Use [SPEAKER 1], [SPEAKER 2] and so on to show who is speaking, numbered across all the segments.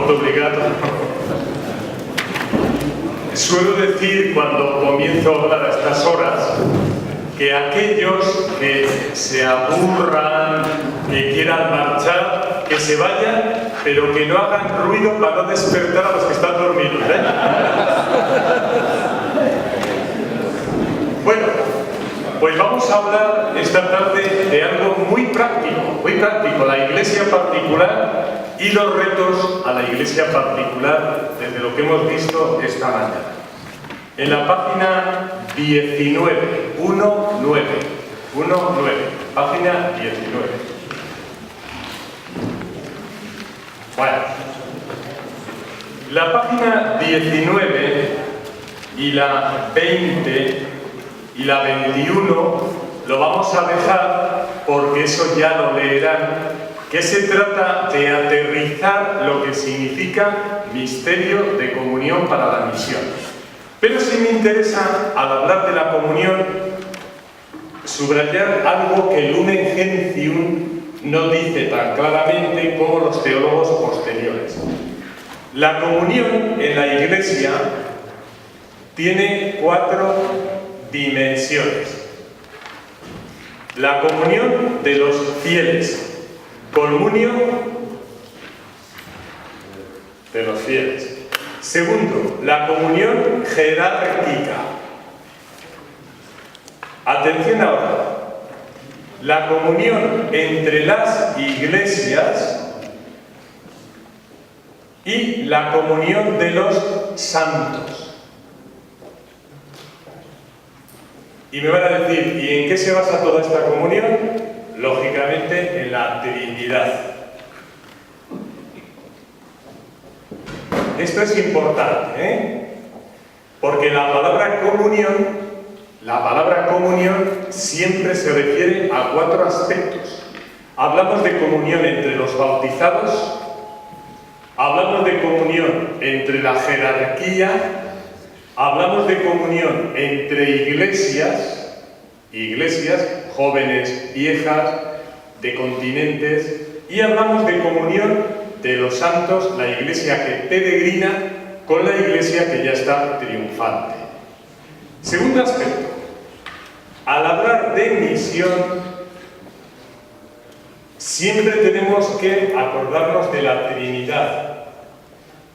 [SPEAKER 1] molto obrigado. Suelo decir cuando comienzo a hablar a estas horas que aquellos que se aburran, que quieran marchar, que se vayan, pero que no hagan ruido para no despertar a los que están dormidos, ¿eh? Bueno, pues vamos a hablar esta tarde de algo muy práctico, la iglesia particular y los retos a la iglesia particular desde lo que hemos visto esta mañana. En la página 19, página 19. Bueno, la página 19 y la 20 y la 21 lo vamos a dejar porque eso ya lo leerán, que se trata de aterrizar lo que significa misterio de comunión para la misión. Pero sí me interesa, al hablar de la comunión, subrayar algo que el Lumen Gentium no dice tan claramente como los teólogos posteriores. La comunión en la Iglesia tiene 4 dimensiones. La comunión de los fieles, comunio de los fieles. Segundo, la comunión jerárquica. Atención ahora, la comunión entre las iglesias y la comunión de los santos. Y me van a decir, ¿y en qué se basa toda esta comunión? Lógicamente en la Trinidad. Esto es importante, ¿eh? Porque la palabra comunión siempre se refiere a 4 aspectos. Hablamos de comunión entre los bautizados, hablamos de comunión entre la jerarquía, hablamos de comunión entre iglesias, jóvenes, viejas, de continentes, y hablamos de comunión de los santos, la iglesia que peregrina con la iglesia que ya está triunfante. Segundo aspecto, al hablar de misión, siempre tenemos que acordarnos de la Trinidad,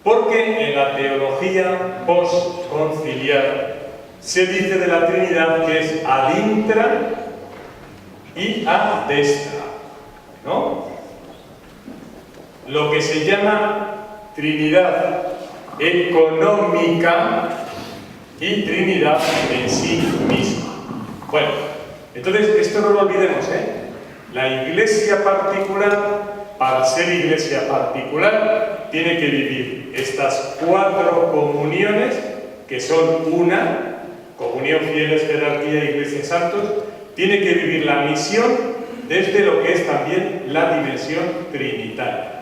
[SPEAKER 1] porque en la teología postconciliar se dice de la Trinidad que es ad intra y ad destra, ¿no? Lo que se llama Trinidad económica y Trinidad en sí misma. Bueno, entonces esto no lo olvidemos, ¿eh? La iglesia particular, para ser iglesia particular, tiene que vivir estas 4 comuniones, que son una, comunión, fieles, jerarquía, iglesia, santos, tiene que vivir la misión desde lo que es también la dimensión trinitaria.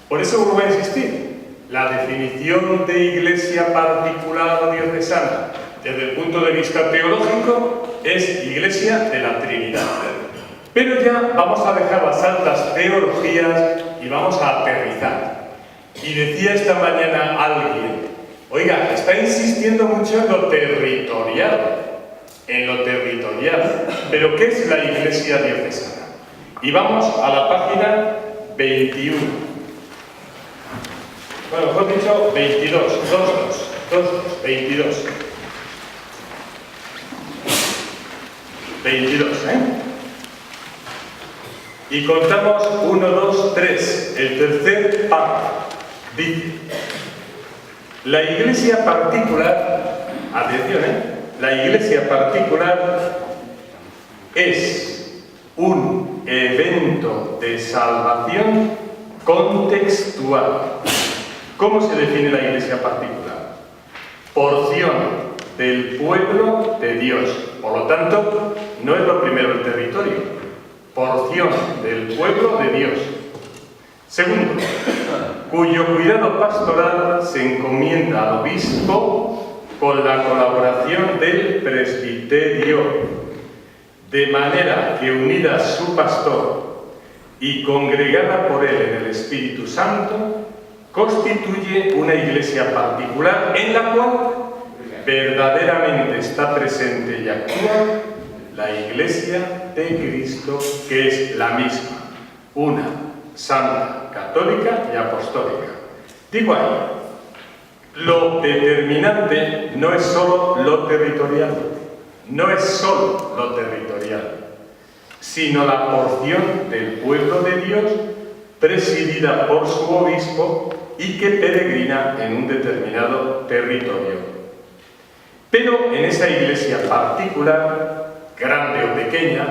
[SPEAKER 1] Por eso vuelvo a insistir, la definición de iglesia particular o diocesana desde el punto de vista teológico es iglesia de la Trinidad. Pero ya vamos a dejar las altas teologías y vamos a aterrizar. Y decía esta mañana alguien, oiga, está insistiendo mucho en lo territorial, pero ¿qué es la iglesia diocesana? Y vamos a la página 21. Bueno, mejor dicho, 22, 22. 22, ¿eh? Y contamos 1, 2, 3, el tercer párrafo. Dice, la iglesia particular, atención, la iglesia particular es un evento de salvación contextual. ¿Cómo se define la iglesia particular? Porción del pueblo de Dios. Por lo tanto, no es lo primero el territorio. Porción del pueblo de Dios. Segundo, cuyo cuidado pastoral se encomienda al obispo con la colaboración del presbiterio, de manera que unida a su pastor y congregada por él en el Espíritu Santo, constituye una iglesia particular en la cual verdaderamente está presente y actúa la Iglesia de Cristo, que es la misma, una, santa, católica y apostólica. Digo ahí, lo determinante no es solo lo territorial, sino la porción del pueblo de Dios presidida por su obispo y que peregrina en un determinado territorio. Pero en esa iglesia particular, grande o pequeña,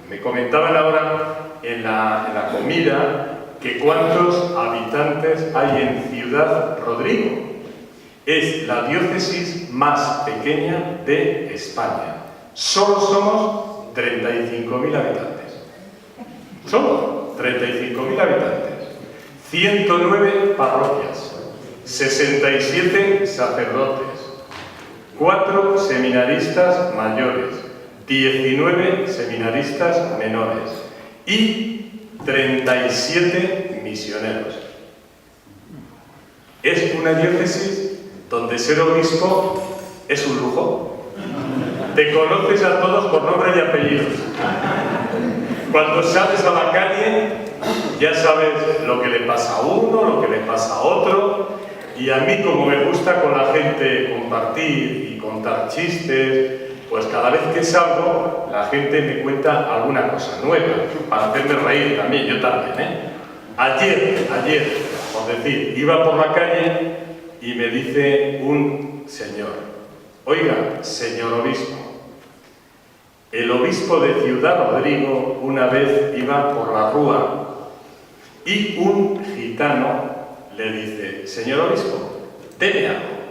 [SPEAKER 1] me comentaban ahora en la comida que cuántos habitantes hay en Ciudad Rodrigo. Es la diócesis más pequeña de España. Solo somos 35.000 habitantes. Solo 35.000 habitantes. 109 parroquias, 67 sacerdotes, 4 seminaristas mayores, 19 seminaristas menores y 37 misioneros. Es una diócesis donde ser obispo es un lujo. Te conoces a todos por nombre y apellidos. Cuando sales a la calle ya sabes lo que le pasa a uno, lo que le pasa a otro. Y a mí, como me gusta con la gente compartir y contar chistes, pues cada vez que salgo la gente me cuenta alguna cosa nueva para hacerme reír también, yo también, ¿eh? Ayer, por decir, iba por la calle y me dice un señor: oiga, señor obispo, el obispo de Ciudad Rodrigo una vez iba por la rúa y un gitano le dice: señor obispo, deme algo.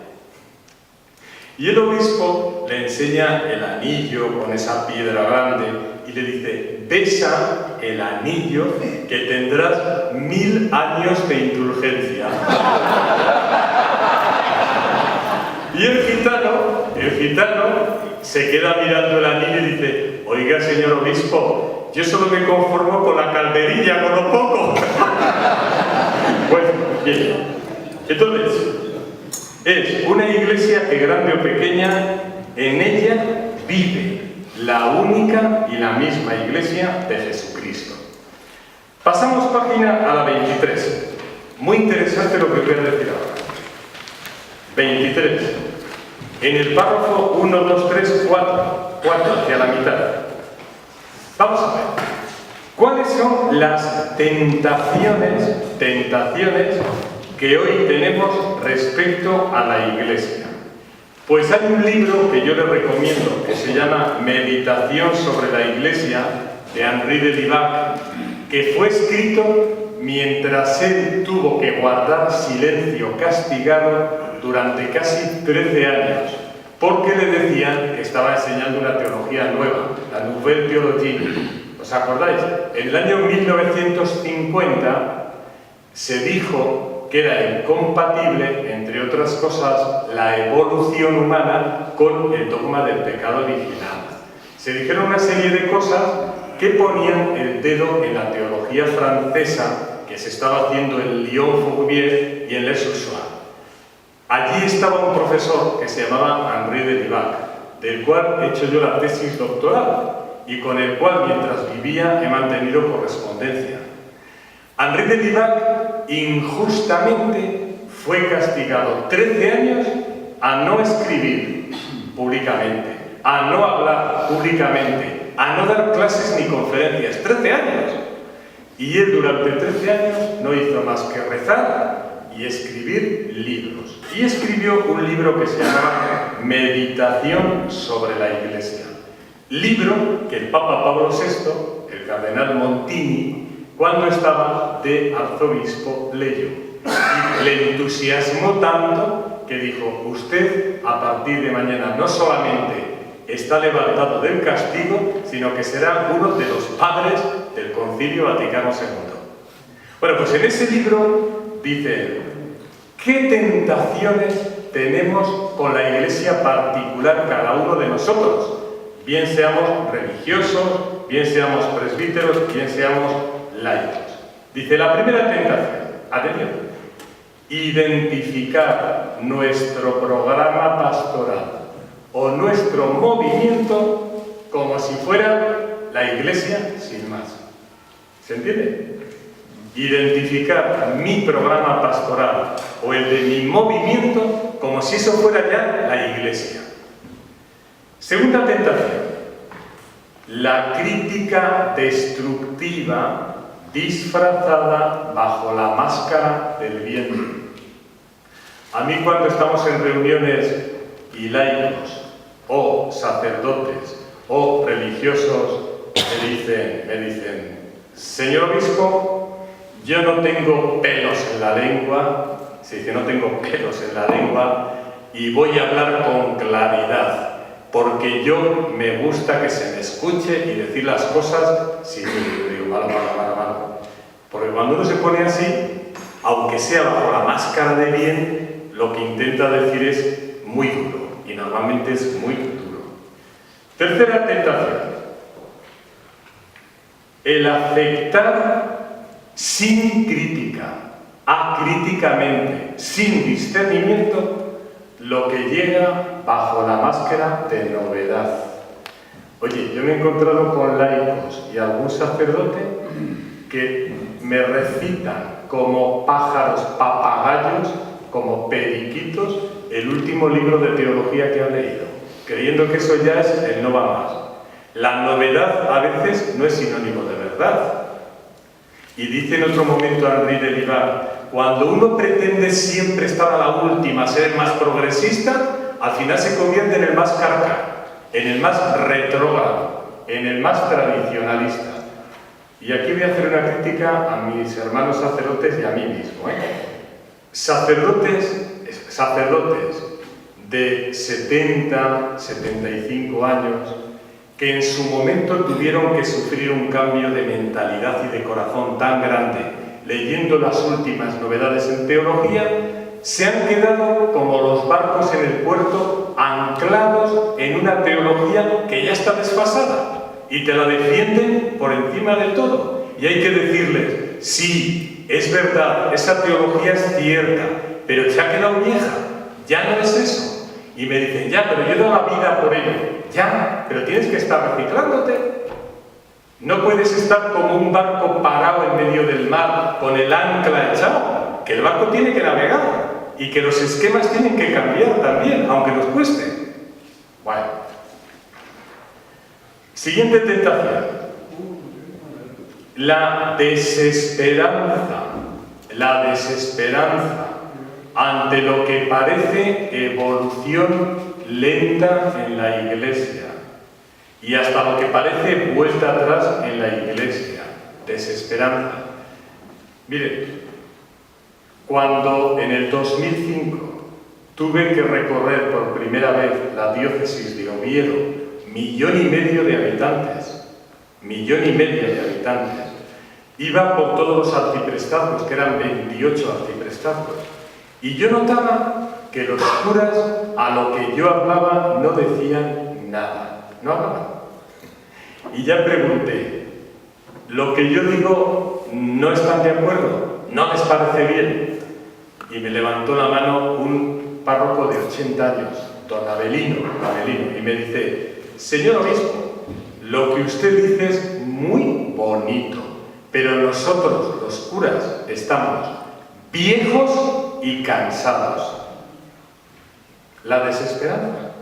[SPEAKER 1] Y el obispo le enseña el anillo con esa piedra grande y le dice: besa el anillo que tendrás 1000 años de indulgencia. Y el gitano se queda mirando el anillo y dice: oiga, señor obispo, yo solo me conformo con la calderilla, con lo poco. Bueno, bien. Entonces, es una iglesia que, grande o pequeña, en ella vive la única y la misma iglesia de Jesucristo. Pasamos página a la 23. Muy interesante lo que voy a decir ahora. 23. En el párrafo 1, 2, 3, 4 hacia la mitad. Vamos a ver. ¿Cuáles son las tentaciones que hoy tenemos respecto a la Iglesia? Pues hay un libro que yo les recomiendo que se llama Meditación sobre la Iglesia, de Henri de Libac, que fue escrito mientras él tuvo que guardar silencio castigado durante casi 13 años, porque le decían que estaba enseñando una teología nueva, la Nouvelle Théologie. ¿Os acordáis? En el año 1950 se dijo que era incompatible, entre otras cosas, la evolución humana con el dogma del pecado original. Se dijeron una serie de cosas que ponían el dedo en la teología francesa que se estaba haciendo en Lyon-Fourvière y en Les Soussois. Allí estaba un profesor que se llamaba Henri de Libac, del cual he hecho yo la tesis doctoral y con el cual, mientras vivía, he mantenido correspondencia. Henri de Libac injustamente fue castigado 13 años a no escribir públicamente, a no hablar públicamente, a no dar clases ni conferencias. 13 años. Y él durante 13 años no hizo más que rezar y escribir libros. Y escribió un libro que se llama Meditación sobre la Iglesia. Libro que el Papa Pablo VI, el cardenal Montini, cuando estaba de arzobispo, leyó. Y le entusiasmó tanto que dijo: usted a partir de mañana no solamente está levantado del castigo, sino que será uno de los padres del Concilio Vaticano II. Bueno, pues en ese libro dice él: ¿qué tentaciones tenemos con la Iglesia particular cada uno de nosotros? Bien seamos religiosos, bien seamos presbíteros, bien seamos laicos. Dice la primera tentación, atención, identificar nuestro programa pastoral o nuestro movimiento como si fuera la Iglesia sin más. ¿Se entiende? Identificar mi programa pastoral o el de mi movimiento como si eso fuera ya la Iglesia. Segunda tentación. La crítica destructiva disfrazada bajo la máscara del bien. A mí, cuando estamos en reuniones y laicos o sacerdotes o religiosos me dicen, señor obispo, yo no tengo pelos en la lengua, se dice, no tengo pelos en la lengua y voy a hablar con claridad, porque yo me gusta que se me escuche y decir las cosas sin digo, malo. Porque cuando uno se pone así, aunque sea bajo la máscara de bien, lo que intenta decir es muy duro, y normalmente es muy duro. Tercera tentación. El aceptar sin crítica, acríticamente, sin discernimiento, lo que llega bajo la máscara de novedad. Oye, yo me he encontrado con laicos y algún sacerdote que me recitan como pájaros, papagayos, como periquitos, el último libro de teología que han leído, creyendo que eso ya es el no va más. La novedad a veces no es sinónimo de verdad. Y dice en otro momento Henri de Libar, cuando uno pretende siempre estar a la última, ser más progresista, al final se convierte en el más carca, en el más retrógrado, en el más tradicionalista. Y aquí voy a hacer una crítica a mis hermanos sacerdotes y a mí mismo. Sacerdotes de 70, 75 años, que en su momento tuvieron que sufrir un cambio de mentalidad y de corazón tan grande, leyendo las últimas novedades en teología, se han quedado como los barcos en el puerto, anclados en una teología que ya está desfasada y te la defienden por encima de todo. Y hay que decirles, sí, es verdad, esa teología es cierta, pero se ha quedado vieja, ya no es eso. Y me dicen, ya, pero yo he dado la vida por ello. Ya, pero tienes que estar reciclándote. No puedes estar como un barco parado en medio del mar con el ancla echado, que el barco tiene que navegar y que los esquemas tienen que cambiar también, aunque nos cueste. Bueno. Siguiente tentación. La desesperanza. La desesperanza ante lo que parece evolución lenta en la Iglesia y hasta lo que parece vuelta atrás en la Iglesia. Desesperanza. Miren, cuando en el 2005 tuve que recorrer por primera vez la diócesis de Oviedo, 1,5 millones de habitantes, 1,5 millones de habitantes, iba por todos los arciprestazgos, que eran 28 arciprestazgos, y yo notaba que los curas, a lo que yo hablaba, no decían nada, no hablaban. Y ya pregunté, ¿lo que yo digo no están de acuerdo? ¿No les parece bien? Y me levantó la mano un párroco de 80 años, don Abelino, y me dice, señor obispo, lo que usted dice es muy bonito, pero nosotros, los curas, estamos viejos y cansados. La desesperanza.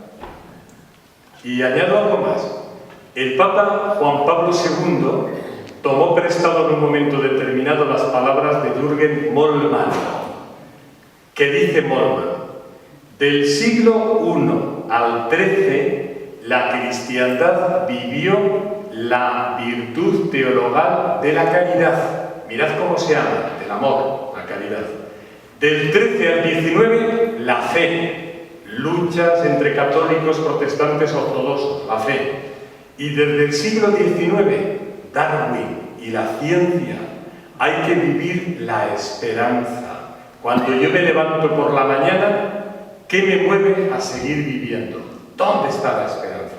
[SPEAKER 1] Y añado algo más. El Papa Juan Pablo II tomó prestado en un momento determinado las palabras de Jürgen Moltmann, que dice Moltmann, del siglo I al XIII, la cristiandad vivió la virtud teologal de la caridad. Mirad cómo se llama, del amor, la caridad. Del XIII al XIX, la fe. Luchas entre católicos, protestantes, ortodoxos, la fe. Y desde el siglo XIX, Darwin y la ciencia, hay que vivir la esperanza. Cuando yo me levanto por la mañana, ¿qué me mueve a seguir viviendo? ¿Dónde está la esperanza?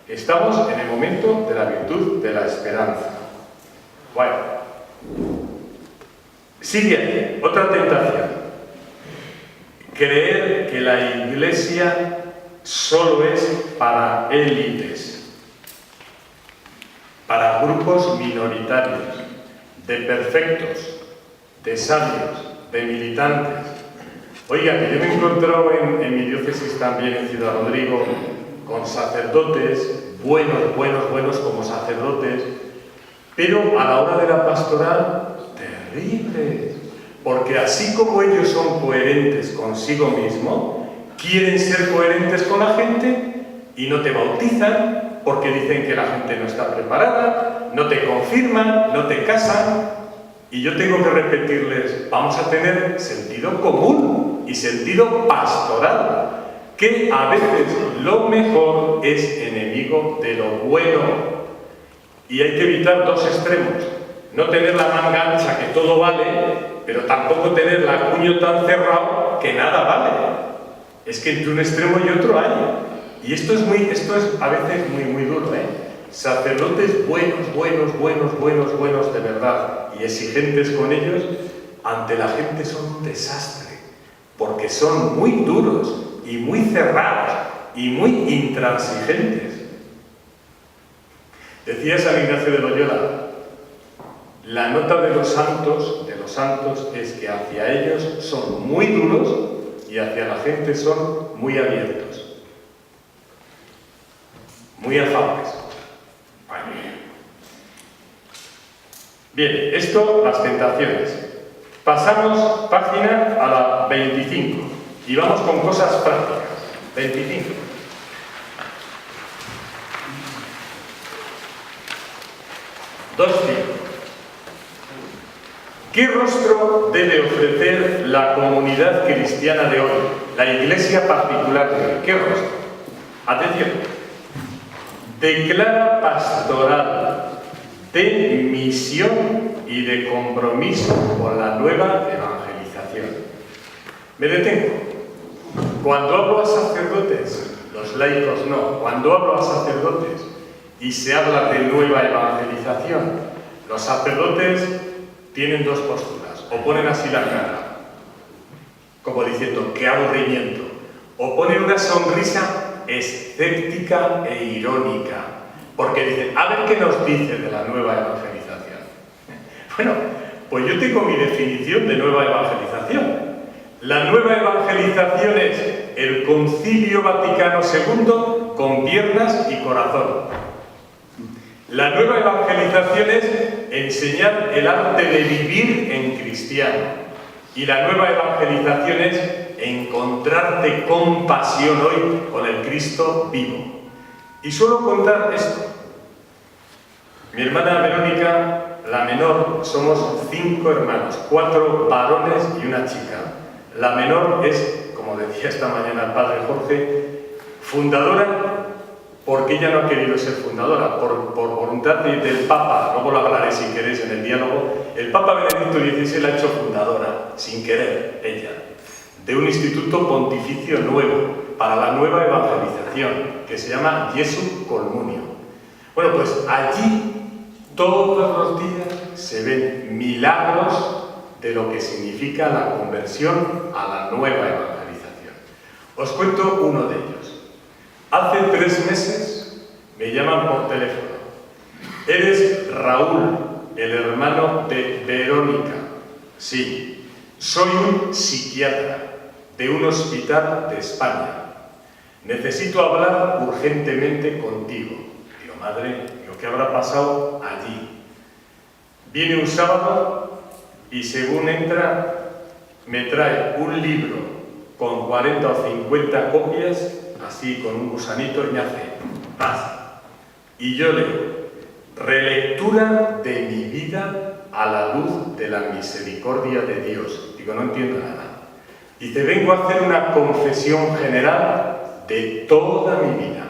[SPEAKER 1] Estamos en el momento de la virtud de la esperanza. Bueno, sigue otra tentación. creer que la Iglesia solo es para élites, para grupos minoritarios, de perfectos, de sabios, de militantes. Oiga, que yo me he encontrado en mi diócesis también, en Ciudad Rodrigo, con sacerdotes, buenos como sacerdotes, pero a la hora de la pastoral, terribles. Porque así como ellos son coherentes consigo mismo, quieren ser coherentes con la gente y no te bautizan porque dicen que la gente no está preparada, no te confirman, no te casan. Y yo tengo que repetirles, vamos a tener sentido común y sentido pastoral, que a veces lo mejor es enemigo de lo bueno. Y hay que evitar dos extremos. No tener la manga ancha que todo vale, pero tampoco tener el cuño tan cerrado que nada vale. Es que entre un extremo y otro hay. Y esto es a veces muy duro, ¿eh? Sacerdotes buenos de verdad y exigentes con ellos, ante la gente son un desastre, porque son muy duros y muy cerrados y muy intransigentes. Decía San Ignacio de Loyola, la nota de los santos es que hacia ellos son muy duros y hacia la gente son muy abiertos, muy afables. Bien, esto, las tentaciones. Pasamos página a la 25 y vamos con cosas prácticas. 25. ¿Qué rostro debe ofrecer la comunidad cristiana de hoy, la iglesia particular de hoy? ¿Qué rostro? Atención. Declara pastoral de misión y de compromiso con la nueva evangelización. Me detengo. Cuando hablo a sacerdotes, los laicos no, cuando hablo a sacerdotes y se habla de nueva evangelización, los sacerdotes tienen dos posturas, o ponen así la cara, como diciendo, ¡qué aburrimiento!, o ponen una sonrisa escéptica e irónica, porque dicen, a ver qué nos dice de la nueva evangelización. Bueno, pues yo tengo mi definición de nueva evangelización. La nueva evangelización es el Concilio Vaticano II con piernas y corazón. La nueva evangelización es enseñar el arte de vivir en cristiano. Y la nueva evangelización es encontrarte con pasión hoy con el Cristo vivo. Y suelo contar esto. Mi hermana Verónica, la menor, somos 5 hermanos, 4 varones y una chica. La menor es, como decía esta mañana el padre Jorge, fundadora porque ella no ha querido ser fundadora, por voluntad del Papa, luego lo hablaré si queréis en el diálogo. El Papa Benedicto XVI la ha hecho fundadora, sin querer, ella, de un instituto pontificio nuevo, para la nueva evangelización, que se llama Jesu Colmunio. Bueno, pues allí todos los días se ven milagros de lo que significa la conversión a la nueva evangelización. Os cuento uno de ellos. Hace 3 meses me llaman por teléfono. ¿Eres Raúl, el hermano de Verónica? Sí, soy un psiquiatra de un hospital de España. Necesito hablar urgentemente contigo. Digo, madre, ¿qué habrá pasado allí? Viene un sábado y según entra me trae un libro con 40 o 50 copias, así con un gusanito, y me hace paz. Y yo leo, relectura de mi vida a la luz de la misericordia de Dios. Digo, no entiendo nada. Dice, vengo a hacer una confesión general de toda mi vida.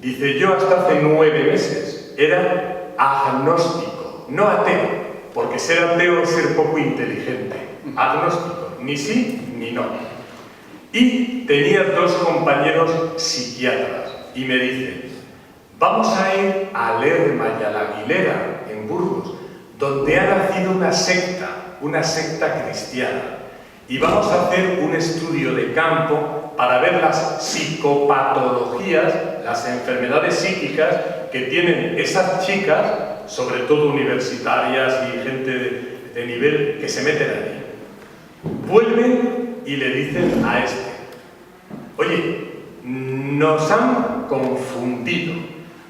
[SPEAKER 1] Dice, yo hasta hace 9 meses era agnóstico, no ateo, porque ser ateo es ser poco inteligente. Agnóstico, ni sí ni no. Y tenía 2 compañeros psiquiatras y me dice, vamos a ir a Lerma y a la Aguilera, en Burgos, donde ha nacido una secta cristiana. y vamos a hacer un estudio de campo para ver las psicopatologías, las enfermedades psíquicas que tienen esas chicas, sobre todo universitarias y gente de nivel, que se meten allí. Vuelven y le dicen a este: oye, nos han confundido.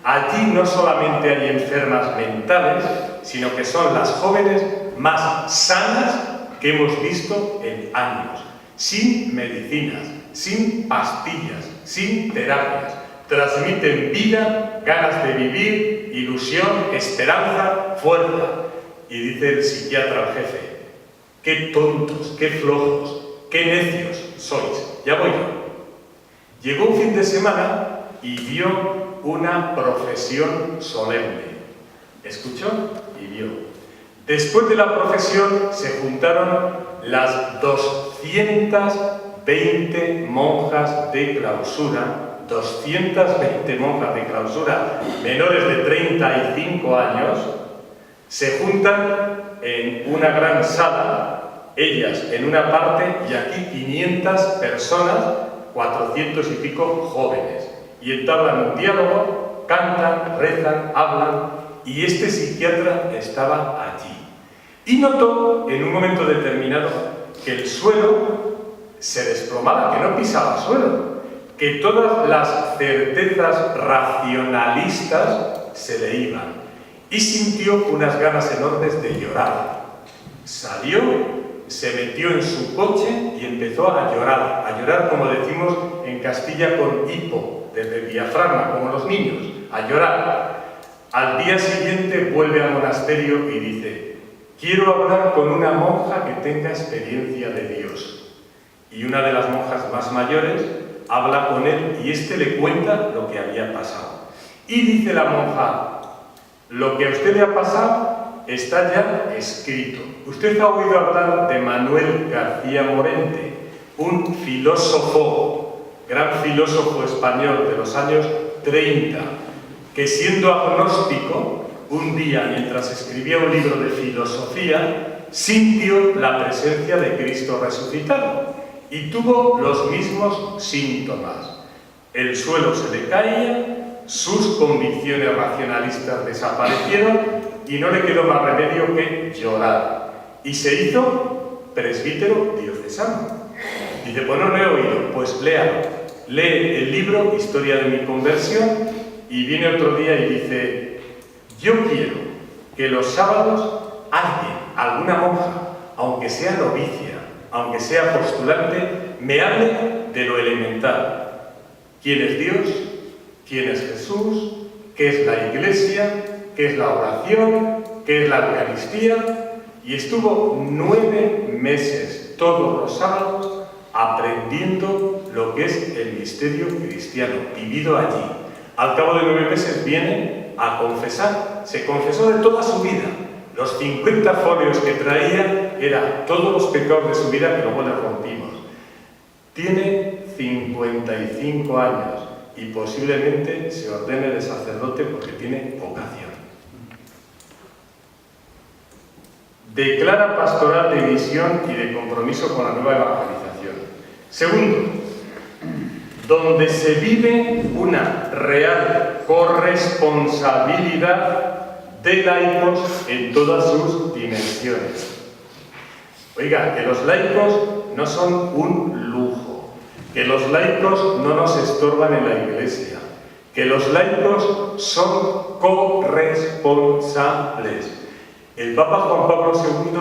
[SPEAKER 1] Allí no solamente hay enfermas mentales, sino que son las jóvenes más sanas que hemos visto en años, sin medicinas, sin pastillas, sin terapias. Transmiten vida, ganas de vivir, ilusión, esperanza, fuerza. Y dice el psiquiatra al jefe: qué tontos, qué flojos, qué necios sois. Ya voy yo. Llegó un fin de semana y vio una profesión solemne. ¿Escuchó? Y vio. Después de la profesión se juntaron las 220 monjas de clausura, 220 monjas de clausura menores de 35 años, se juntan en una gran sala, ellas en una parte y aquí 500 personas, 400 y pico jóvenes, y entablan un diálogo, cantan, rezan, hablan, y este psiquiatra estaba allí. Y notó en un momento determinado que el suelo se desplomaba, que no pisaba suelo, que todas las certezas racionalistas se le iban, y sintió unas ganas enormes de llorar. Salió, se metió en su coche y empezó a llorar como decimos en Castilla con hipo, desde el diafragma, como los niños, a llorar. Al día siguiente vuelve al monasterio y dice: quiero hablar con una monja que tenga experiencia de Dios. Y una de las monjas más mayores habla con él y este le cuenta lo que había pasado. Y dice la monja: lo que a usted le ha pasado está ya escrito. Usted ha oído hablar de Manuel García Morente, un filósofo, gran filósofo español de los años 30, que siendo agnóstico, un día mientras escribía un libro de filosofía, sintió la presencia de Cristo resucitado y tuvo los mismos síntomas. El suelo se le caía, sus convicciones racionalistas desaparecieron y no le quedó más remedio que llorar. Y se hizo presbítero diocesano. Dice: pues no lo he oído, pues léalo. Lee el libro Historia de mi conversión y viene otro día y dice: yo quiero que los sábados alguien, alguna monja, aunque sea novicia, aunque sea postulante, me hable de lo elemental. ¿Quién es Dios? ¿Quién es Jesús? ¿Qué es la Iglesia? ¿Qué es la oración? ¿Qué es la Eucaristía? Y estuvo 9 meses, todos los sábados, aprendiendo lo que es el misterio cristiano, vivido allí. Al cabo de 9 meses viene a confesar. Se confesó de toda su vida. Los 50 folios que traía eran todos los pecados de su vida que luego le rompimos. Tiene 55 años y posiblemente se ordene de sacerdote porque tiene vocación. Declara pastoral de misión y de compromiso con la nueva evangelización. Segundo, donde se vive una real corresponsabilidad de laicos en todas sus dimensiones. Oiga, que los laicos no son un lujo, que los laicos no nos estorban en la Iglesia, que los laicos son corresponsables. El Papa Juan Pablo II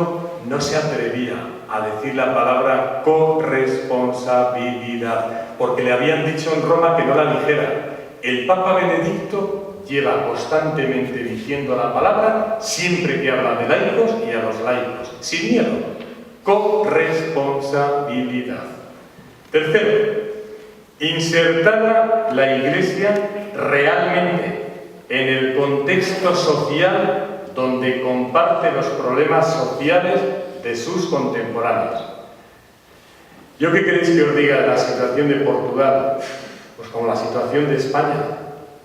[SPEAKER 1] no se atrevía a decir la palabra corresponsabilidad, porque le habían dicho en Roma que no la dijera. El Papa Benedicto lleva constantemente diciendo la palabra siempre que habla de laicos y a los laicos, sin miedo. Corresponsabilidad. Tercero, insertada la Iglesia realmente en el contexto social donde comparte los problemas sociales de sus contemporáneos. ¿Yo qué queréis que os diga de la situación de Portugal? Pues como la situación de España,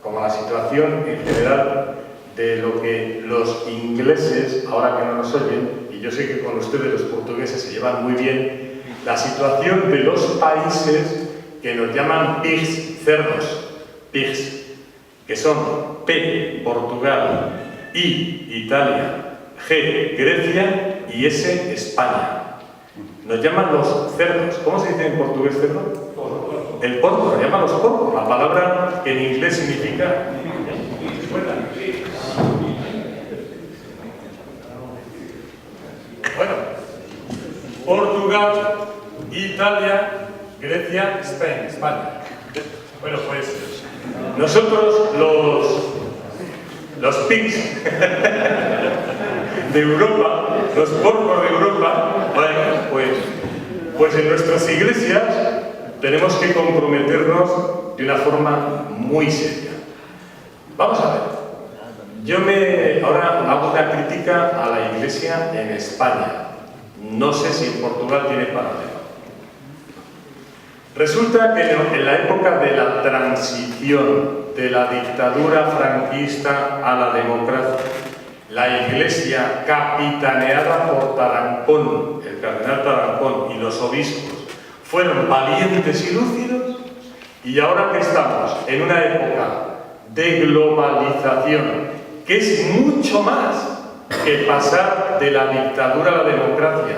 [SPEAKER 1] como la situación en general de lo que los ingleses, ahora que no nos oyen, y yo sé que con ustedes los portugueses se llevan muy bien, la situación de los países que nos llaman pigs, cerdos, pigs, que son P, Portugal, I, Italia, G, Grecia y S, España. Nos llaman los cerdos. ¿Cómo se dice en portugués cerdo? El porco, lo llaman los porcos, la palabra que en inglés significa. Bueno, Portugal, Italia, Grecia, España. Bueno, pues nosotros los pigs de Europa, los porcos de Europa, bueno, pues en nuestras iglesias tenemos que comprometernos de una forma muy seria. Vamos a ver. Yo ahora hago una crítica a la iglesia en España. No sé si en Portugal tiene paralelo. Resulta que en la época de la transición de la dictadura franquista a la democracia, la iglesia capitaneada por Tarancón, el cardenal Tarancón y los obispos, fueron valientes y lúcidos, y ahora que estamos en una época de globalización, que es mucho más que pasar de la dictadura a la democracia,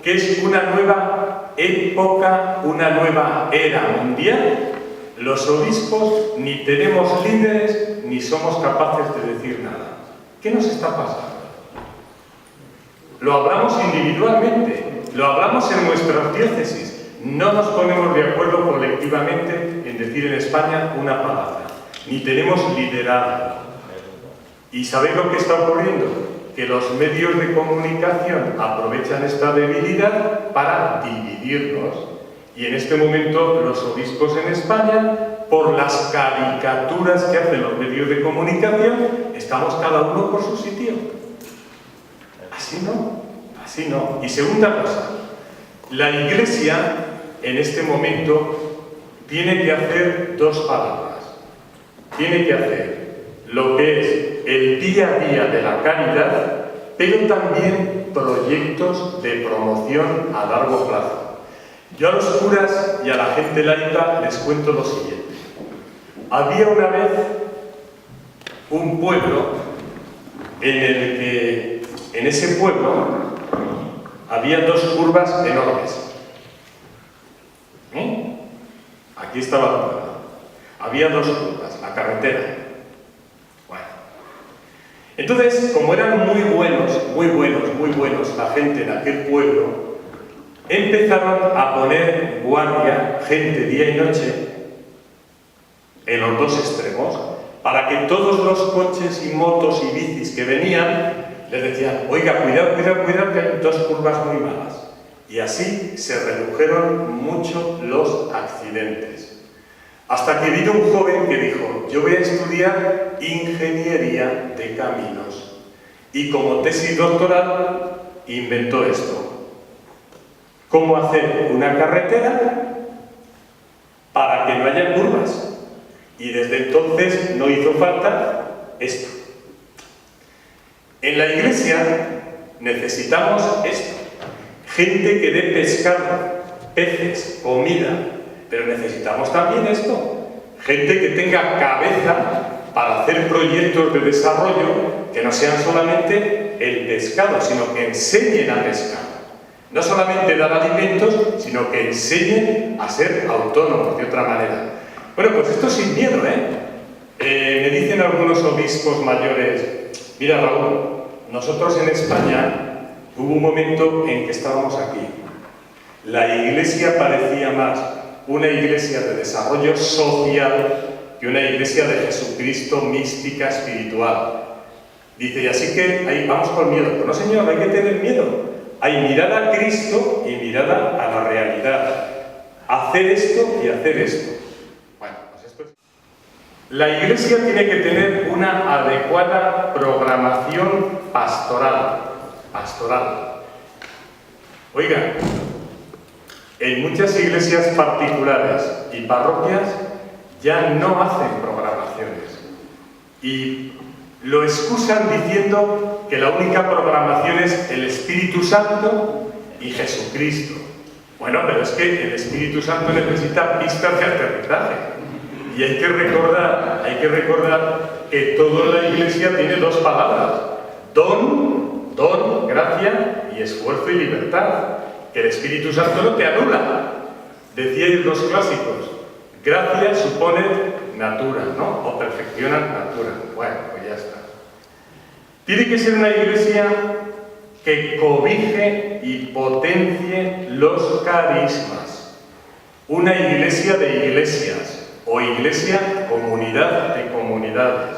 [SPEAKER 1] que es una nueva época, una nueva era mundial, los obispos ni tenemos líderes ni somos capaces de decir nada. ¿Qué nos está pasando? Lo hablamos individualmente, lo hablamos en nuestras diócesis, no nos ponemos de acuerdo colectivamente en decir en España una palabra, ni tenemos liderazgo. ¿Y sabéis lo que está ocurriendo? Que los medios de comunicación aprovechan esta debilidad para dividirnos. Y en este momento los obispos en España, por las caricaturas que hacen los medios de comunicación, estamos cada uno por su sitio. Así no, así no. Y segunda cosa, la Iglesia en este momento tiene que hacer dos palabras. Tiene que hacer lo que es el día a día de la caridad, pero también proyectos de promoción a largo plazo. Yo a los curas y a la gente laica les cuento lo siguiente. Había una vez un pueblo en el que, en ese pueblo, había dos curvas enormes. Aquí estaba el pueblo. Había dos curvas, la carretera. Bueno. Entonces, como eran muy buenos la gente en aquel pueblo, empezaron a poner guardia, gente día y noche, en los dos extremos, para que todos los coches y motos y bicis que venían, les decían, oiga, cuidado, que hay dos curvas muy malas. Y así se redujeron mucho los accidentes. Hasta que vino un joven que dijo, yo voy a estudiar ingeniería de caminos. Y como tesis doctoral, inventó esto. ¿Cómo hacer una carretera para que no haya curvas? Y desde entonces no hizo falta esto. En la Iglesia necesitamos esto. Gente que dé pescado, peces, comida. Pero necesitamos también esto. Gente que tenga cabeza para hacer proyectos de desarrollo que no sean solamente el pescado, sino que enseñen a pescar. No solamente dar alimentos, sino que enseñen a ser autónomos de otra manera. Bueno, pues esto sin miedo, me dicen algunos obispos mayores, mira Raúl, nosotros en España hubo un momento en que estábamos aquí. La Iglesia parecía más una iglesia de desarrollo social que una iglesia de Jesucristo mística, espiritual. Dice, y así que ahí vamos con miedo. Pero no, señor, hay que tener miedo. Hay mirada a Cristo y mirada a la realidad. Hacer esto y hacer esto. Bueno, pues esto es... La Iglesia tiene que tener una adecuada programación pastoral. Oigan, en muchas iglesias particulares y parroquias ya no hacen programaciones. Y lo excusan diciendo que la única programación es el Espíritu Santo y Jesucristo. Bueno, pero es que el Espíritu Santo necesita pistas de aterrizaje. Y hay que recordar que toda la Iglesia tiene dos palabras: don, gracia, y esfuerzo y libertad. Que el Espíritu Santo no te anula. Decíais los clásicos, gracia supone natura, ¿no? O perfecciona natura. Bueno, pues ya está. Tiene que ser una Iglesia que cobije y potencie los carismas. Una Iglesia de iglesias, o Iglesia comunidad de comunidades.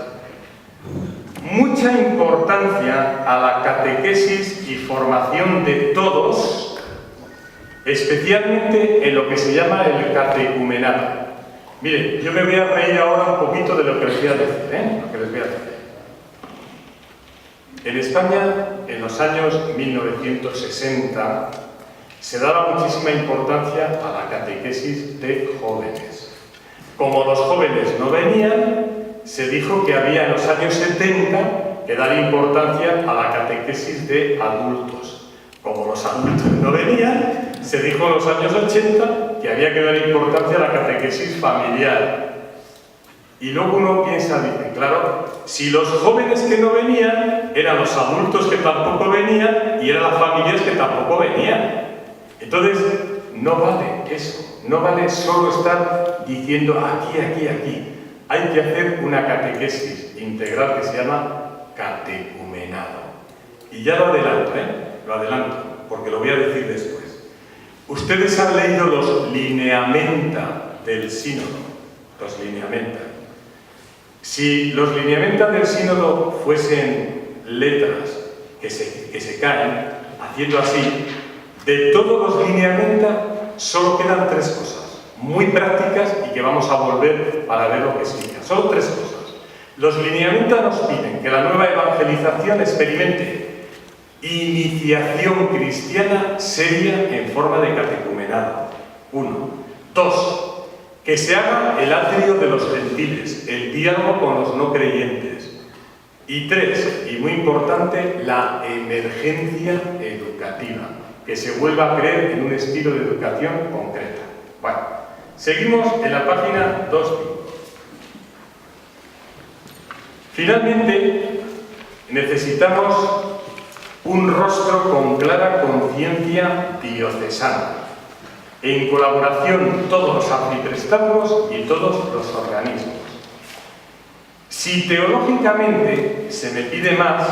[SPEAKER 1] Mucha importancia a la catequesis y formación de todos, especialmente en lo que se llama el catecumenado. Miren, yo me voy a reír ahora un poquito de lo que les voy a decir, Lo que les voy a decir. En España, en los años 1960, se daba muchísima importancia a la catequesis de jóvenes. Como los jóvenes no venían, se dijo que había en los años 70 que dar importancia a la catequesis de adultos. Como los adultos no venían, se dijo en los años 80 que había que dar importancia a la catequesis familiar. Y luego uno piensa, dice, claro, si los jóvenes que no venían eran los adultos que tampoco venían y eran las familias que tampoco venían. Entonces, no vale eso, no vale solo estar diciendo aquí. Hay que hacer una catequesis integral que se llama catecumenado. Y ya lo adelanto, porque lo voy a decir después. Ustedes han leído los lineamenta del sínodo, los lineamenta. Si los lineamenta del sínodo fuesen letras que se caen, haciendo así, de todos los lineamenta solo quedan tres cosas, muy prácticas y que vamos a volver para ver lo que significa. Solo tres cosas. Los lineamenta nos piden que la nueva evangelización experimente iniciación cristiana seria en forma de catecumenado. 1. 2. Que se haga el atrio de los gentiles, el diálogo con los no creyentes. Y 3, y muy importante, la emergencia educativa, que se vuelva a creer en un estilo de educación concreta. Bueno, seguimos en la página 2. Finalmente, necesitamos un rostro con clara conciencia diocesana, en colaboración todos los arciprestazgos y todos los organismos. Si teológicamente se me pide más,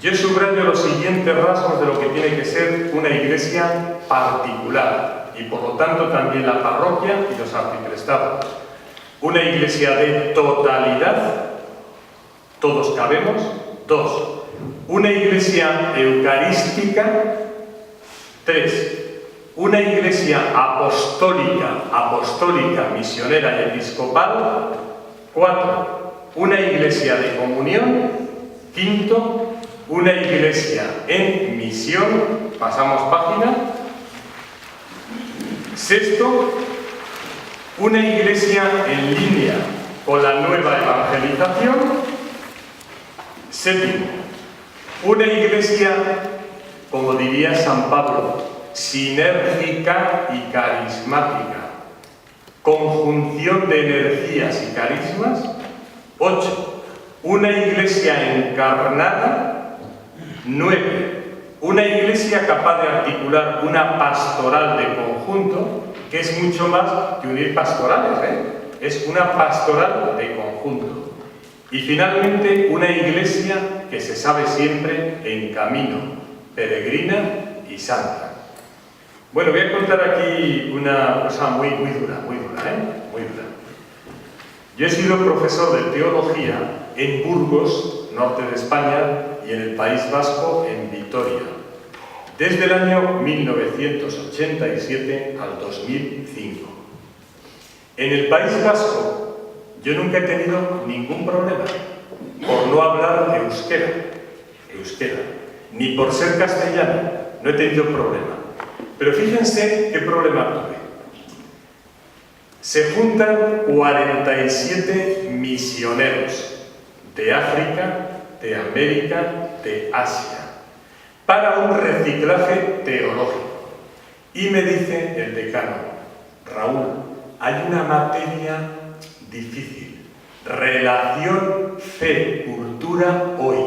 [SPEAKER 1] yo subrayo los siguientes rasgos de lo que tiene que ser una iglesia particular y por lo tanto también la parroquia y los arciprestazgos. Una iglesia de totalidad, todos cabemos. 2. Una iglesia eucarística. 3. Una iglesia apostólica, misionera y episcopal. 4. Una iglesia de comunión. 5. Una iglesia en misión. Pasamos página. 6. Una iglesia en línea con la nueva evangelización. 7. Una iglesia, como diría San Pablo, sinérgica y carismática, conjunción de energías y carismas. 8. Una iglesia encarnada. 9. Una iglesia capaz de articular una pastoral de conjunto, que es mucho más que unir pastorales, es una pastoral de conjunto. Y finalmente, una iglesia que se sabe siempre en camino, peregrina y santa. Bueno, voy a contar aquí una cosa muy dura. Yo he sido profesor de teología en Burgos, norte de España, y en el País Vasco, en Vitoria, desde el año 1987 al 2005. En el País Vasco yo nunca he tenido ningún problema por no hablar euskera, ni por ser castellano, no he tenido problema. Pero fíjense qué problema tuve. Se juntan 47 misioneros de África, de América, de Asia, para un reciclaje teológico. Y me dice el decano: Raúl, hay una materia difícil, relación fe-cultura hoy.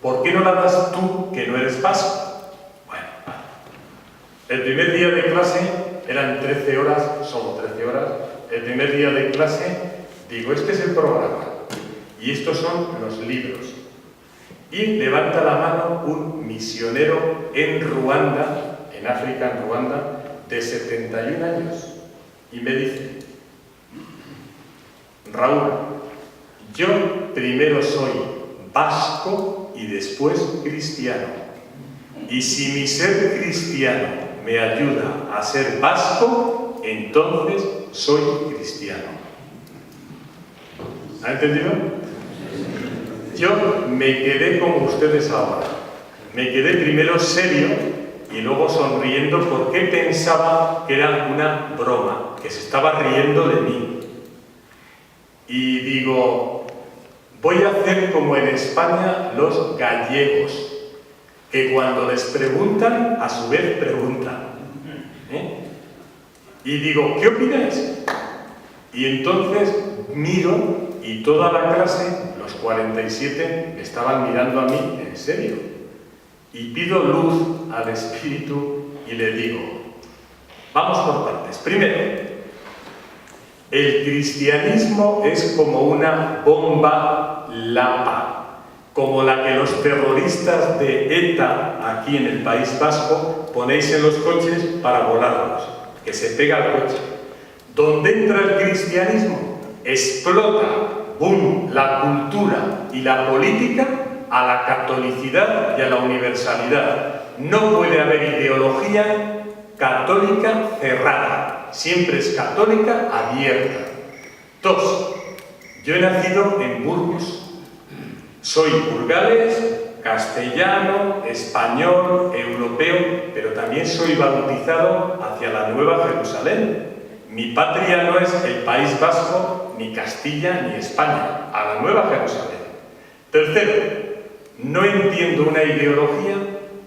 [SPEAKER 1] ¿Por qué no la das tú, que no eres vasco? Bueno, el primer día de clase eran 13 horas, solo 13 horas. El primer día de clase digo, este es el programa y estos son los libros. Y levanta la mano un misionero en Ruanda, en África, en Ruanda, de 71 años. Y me dice: Raúl, yo primero soy vasco y después cristiano. Y si mi ser cristiano me ayuda a ser vasco, entonces soy cristiano. ¿Ha entendido? Yo me quedé como ustedes ahora. Me quedé primero serio y luego sonriendo porque pensaba que era una broma, que se estaba riendo de mí. Y digo, voy a hacer como en España los gallegos, que cuando les preguntan, a su vez preguntan. Y digo, ¿qué opináis? Y entonces miro y toda la clase, los 47, me estaban mirando a mí en serio. Y pido luz al Espíritu y le digo, vamos por partes. Primero, el cristianismo es como una bomba lapa, como la que los terroristas de ETA, aquí en el País Vasco, ponéis en los coches para volarlos, que se pega al coche. Donde entra el cristianismo, explota, boom, la cultura y la política a la catolicidad y a la universalidad. No puede haber ideología católica cerrada, siempre es católica abierta. 2. Yo he nacido en Burgos. Soy burgalés, castellano, español, europeo, pero también soy bautizado hacia la Nueva Jerusalén. Mi patria no es el País Vasco, ni Castilla, ni España, a la Nueva Jerusalén. Tercero, no entiendo una ideología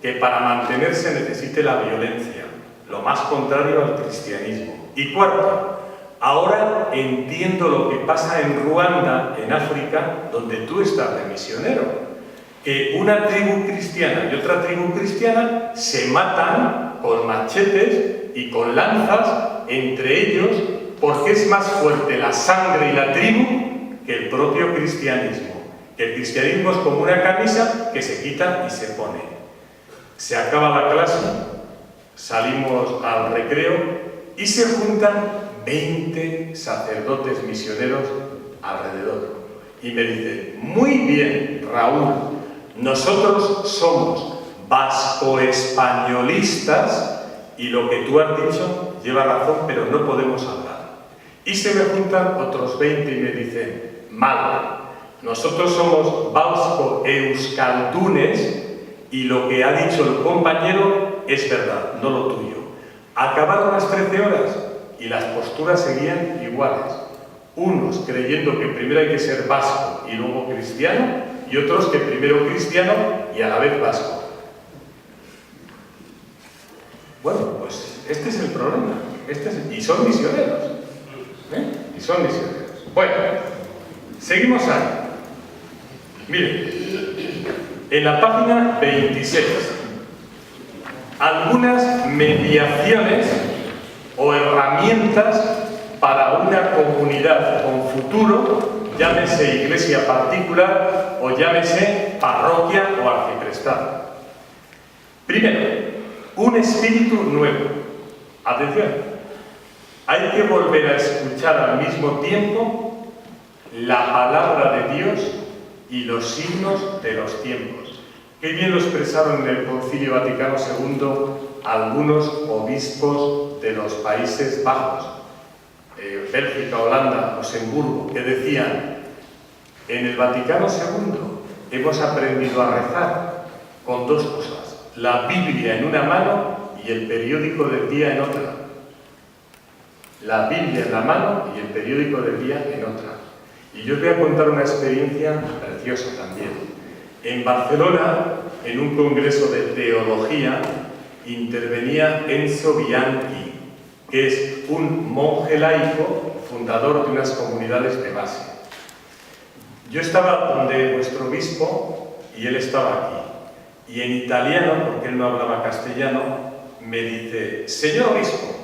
[SPEAKER 1] que para mantenerse necesite la violencia, lo más contrario al cristianismo. Y cuarto, ahora entiendo lo que pasa en Ruanda, en África, donde tú estás de misionero, que una tribu cristiana y otra tribu cristiana se matan con machetes y con lanzas entre ellos porque es más fuerte la sangre y la tribu que el propio cristianismo. Que el cristianismo es como una camisa que se quita y se pone. Se acaba la clase, salimos al recreo y se juntan 20 sacerdotes misioneros alrededor. Y me dicen, muy bien, Raúl, nosotros somos vasco-españolistas y lo que tú has dicho lleva razón, pero no podemos hablar. Y se me juntan otros 20 y me dicen, mal, nosotros somos vasco-euskaldunes y lo que ha dicho el compañero es verdad, no lo tuyo. Acabaron las 13 horas y las posturas seguían iguales. Unos creyendo que primero hay que ser vasco y luego cristiano, y otros que primero cristiano y a la vez vasco. Bueno, pues este es el problema. Y son misioneros. Y son misioneros. Bueno, seguimos ahí. Miren, en la página 26, algunas mediaciones o herramientas para una comunidad con futuro, llámese iglesia particular o llámese parroquia o arciprestado. Primero, un espíritu nuevo. Atención, hay que volver a escuchar al mismo tiempo la palabra de Dios y los signos de los tiempos. Qué bien lo expresaron en el Concilio Vaticano II algunos obispos de los Países Bajos, Bélgica, Holanda, Luxemburgo, que decían, en el Vaticano II hemos aprendido a rezar con dos cosas, la Biblia en una mano y el periódico del día en otra. La Biblia en la mano y el periódico del día en otra. Y yo os voy a contar una experiencia preciosa también. En Barcelona, en un congreso de teología, intervenía Enzo Bianchi, que es un monje laico, fundador de unas comunidades de base. Yo estaba donde vuestro obispo y él estaba aquí. Y en italiano, porque él no hablaba castellano, me dice: señor obispo,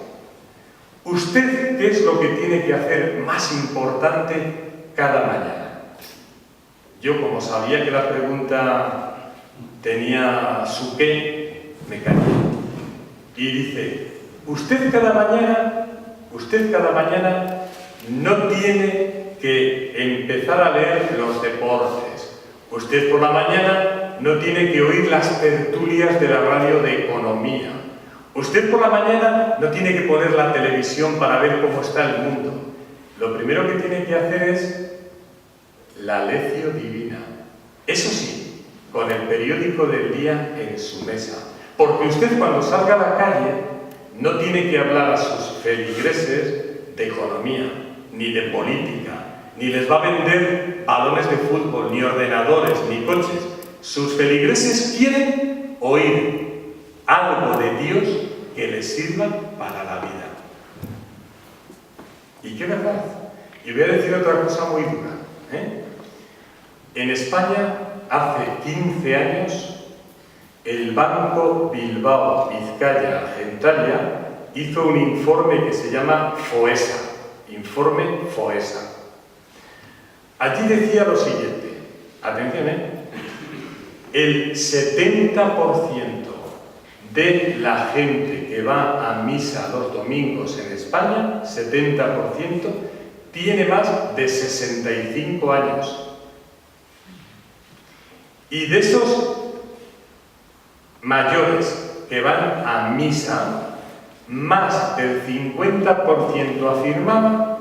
[SPEAKER 1] ¿usted qué es lo que tiene que hacer más importante cada mañana? Yo, como sabía que la pregunta tenía su qué, me callé. Y dice: usted cada mañana no tiene que empezar a leer los deportes. Usted por la mañana no tiene que oír las tertulias de la radio de economía. Usted por la mañana no tiene que poner la televisión para ver cómo está el mundo. Lo primero que tiene que hacer es la lección divina. Eso sí, con el periódico del día en su mesa. Porque usted, cuando salga a la calle, no tiene que hablar a sus feligreses de economía, ni de política, ni les va a vender balones de fútbol, ni ordenadores, ni coches. Sus feligreses quieren oír algo de Dios que les sirva para la vida. ¿Y qué verdad? Y voy a decir otra cosa muy dura. En España, hace 15 años, el Banco Bilbao Vizcaya Argentaria hizo un informe que se llama FOESA, informe FOESA. Allí decía lo siguiente, atención, el 70% de la gente que va a misa los domingos en España, 70%, tiene más de 65 años. Y de esos mayores que van a misa, más del 50% afirmaba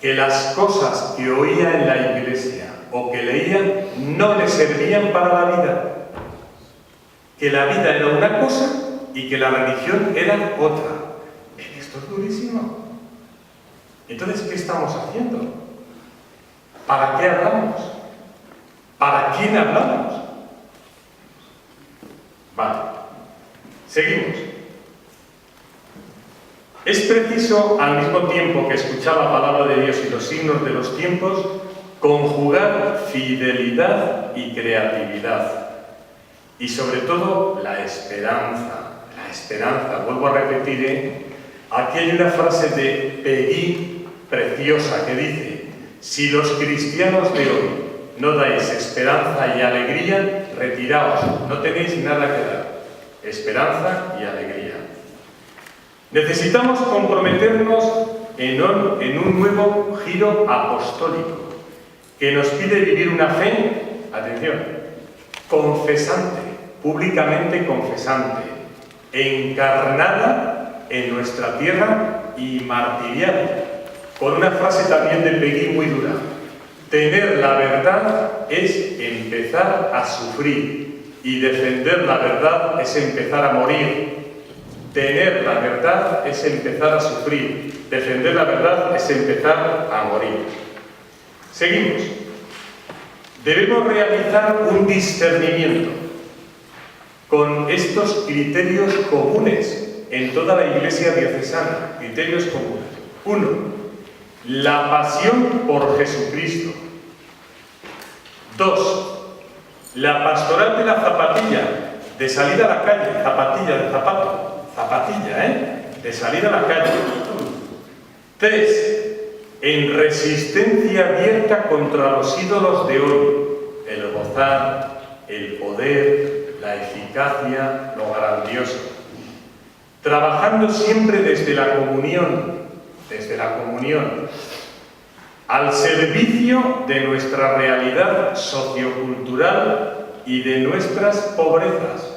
[SPEAKER 1] que las cosas que oía en la iglesia o que leían no le servían para la vida. Que la vida era una cosa y que la religión era otra. Esto es durísimo. Entonces, ¿qué estamos haciendo? ¿Para qué hablamos? ¿Para quién hablamos? Vale. Seguimos. Es preciso, al mismo tiempo que escuchar la palabra de Dios y los signos de los tiempos, conjugar fidelidad y creatividad. Y sobre todo, la esperanza. La esperanza. Vuelvo a repetir, aquí hay una frase de Peggy preciosa que dice: si los cristianos de hoy no dais esperanza y alegría, retiraos, no tenéis nada que dar. Esperanza y alegría. Necesitamos comprometernos en un nuevo giro apostólico que nos pide vivir una fe, atención, confesante, públicamente confesante, encarnada en nuestra tierra y martirial, con una frase también de Peggy muy dura: tener la verdad es empezar a sufrir y defender la verdad es empezar a morir. Tener la verdad es empezar a sufrir, defender la verdad es empezar a morir. Seguimos. Debemos realizar un discernimiento con estos criterios comunes en toda la Iglesia diocesana. Criterios comunes. 1. La pasión por Jesucristo. 2. La pastoral de la zapatilla, de salir a la calle, zapatilla de zapato, zapatilla, de salir a la calle. 3. En resistencia abierta contra los ídolos de hoy, el gozar, el poder, la eficacia, lo grandioso. Trabajando siempre desde la comunión, al servicio de nuestra realidad sociocultural y de nuestras pobrezas.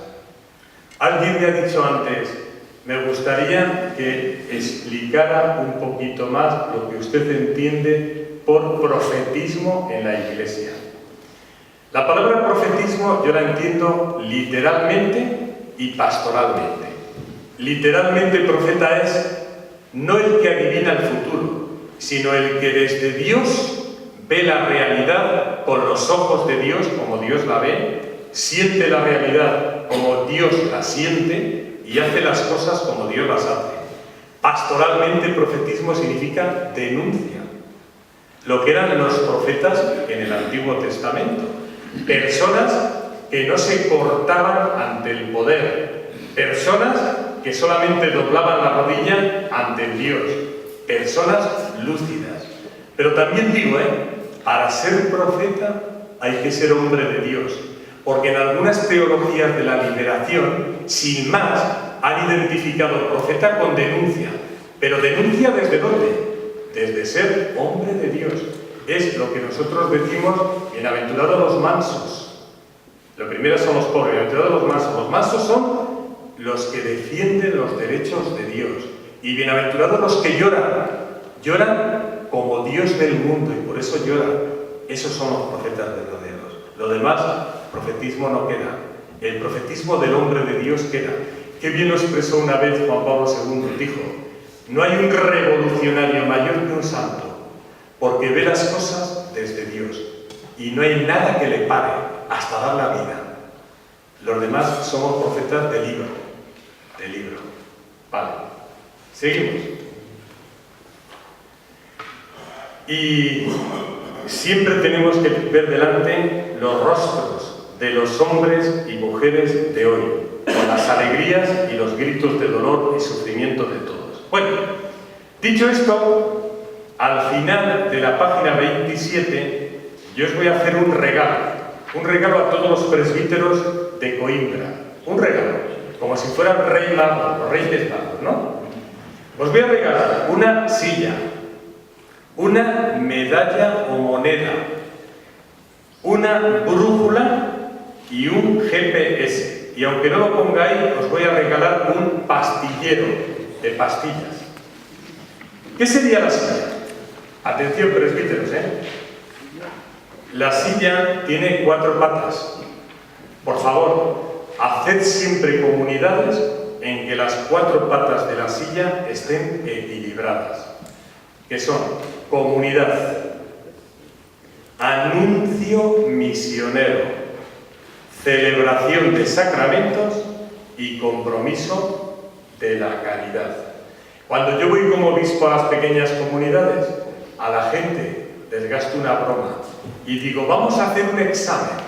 [SPEAKER 1] Alguien me ha dicho antes: me gustaría que explicara un poquito más lo que usted entiende por profetismo en la Iglesia. La palabra profetismo yo la entiendo literalmente y pastoralmente. Literalmente, profeta es no el que adivina el futuro, sino el que desde Dios ve la realidad con los ojos de Dios como Dios la ve, siente la realidad como Dios la siente y hace las cosas como Dios las hace. Pastoralmente, profetismo significa denuncia. Lo que eran los profetas en el Antiguo Testamento. Personas que no se cortaban ante el poder. Personas que solamente doblaban la rodilla ante el Dios. Personas lúcidas. Pero también digo, para ser profeta hay que ser hombre de Dios. Porque en algunas teologías de la liberación, sin más, han identificado al profeta con denuncia. Pero denuncia ¿desde dónde? Desde ser hombre de Dios. Es lo que nosotros decimos, bienaventurados los mansos. Lo primero son los pobres, bienaventurados los mansos. Los mansos son los que defienden los derechos de Dios. Y bienaventurados los que lloran. Lloran como Dios del mundo y por eso lloran. Esos son los profetas verdaderos. Lo demás, profetismo no queda. El profetismo del hombre de Dios queda. Qué bien lo expresó una vez Juan Pablo II. Dijo: no hay un revolucionario mayor que un santo, porque ve las cosas desde Dios. Y no hay nada que le pare hasta dar la vida. Los demás somos profetas de libro. De libro. Vale. Seguimos. Y siempre tenemos que ver delante los rostros de los hombres y mujeres de hoy, con las alegrías y los gritos de dolor y sufrimiento de todos. Bueno, dicho esto, al final de la página 27, yo os voy a hacer un regalo a todos los presbíteros de Coimbra. Un regalo, como si fueran rey mago, o reyes magos, ¿no? Os voy a regalar una silla, una medalla o moneda, una brújula y un GPS. Y aunque no lo pongáis, os voy a regalar un pastillero de pastillas. ¿Qué sería la silla? Atención, presbíteros, La silla tiene 4 patas. Por favor, haced siempre comunidades en que las 4 patas de la silla estén equilibradas. Que son comunidad, anuncio misionero, celebración de sacramentos y compromiso de la caridad. Cuando yo voy como obispo a las pequeñas comunidades, a la gente les gasto una broma y digo: vamos a hacer un examen.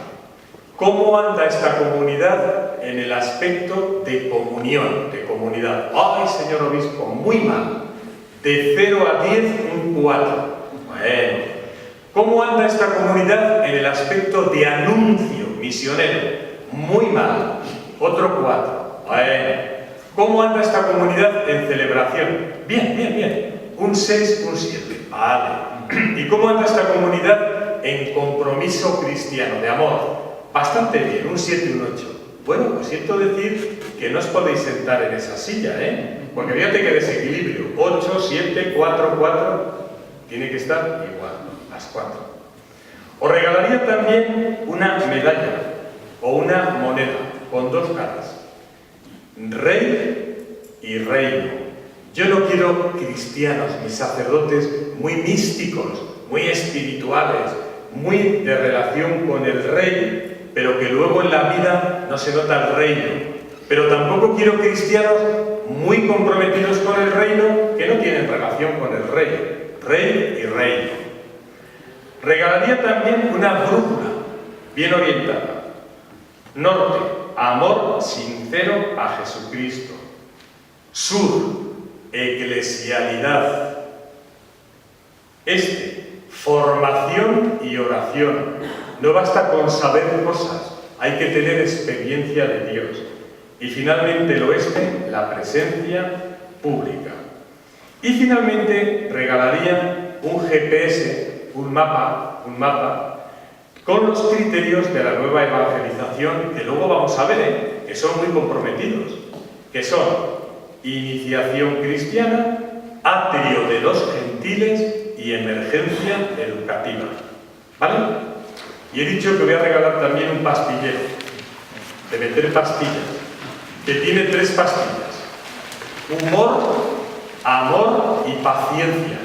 [SPEAKER 1] ¿Cómo anda esta comunidad en el aspecto de comunión, de comunidad? ¡Ay, señor obispo, muy mal! De 0 a 10, un 4. Bueno. ¿Cómo anda esta comunidad en el aspecto de anuncio misionero? Muy mal. Otro 4. Bueno. ¿Cómo anda esta comunidad en celebración? Bien, bien, bien. Un 6, un 7. Vale. ¿Y cómo anda esta comunidad en compromiso cristiano, de amor? Bastante bien, un 7 y un 8. Bueno, pues siento decir que no os podéis sentar en esa silla, porque fíjate que desequilibrio. 8, 7, 4, 4. Tiene que estar igual, las 4. Os regalaría también una medalla o una moneda con 2 caras. Rey y reino. Yo no quiero cristianos ni sacerdotes muy místicos, muy espirituales, muy de relación con el rey, pero que luego en la vida no se nota el reino. Pero tampoco quiero cristianos muy comprometidos con el reino que no tienen relación con el rey. Rey y reino. Regalaría también una brújula bien orientada. Norte, amor sincero a Jesucristo. Sur, eclesialidad. Este, formación y oración. No basta con saber cosas, hay que tener experiencia de Dios. Y finalmente el oeste, la presencia pública. Y finalmente regalaría un GPS, un mapa, con los criterios de la nueva evangelización, que luego vamos a ver, que son muy comprometidos, que son iniciación cristiana, atrio de los gentiles y emergencia educativa. ¿Vale? Y he dicho que voy a regalar también un pastillero, de meter pastillas, que tiene 3 pastillas. Humor, amor y paciencia.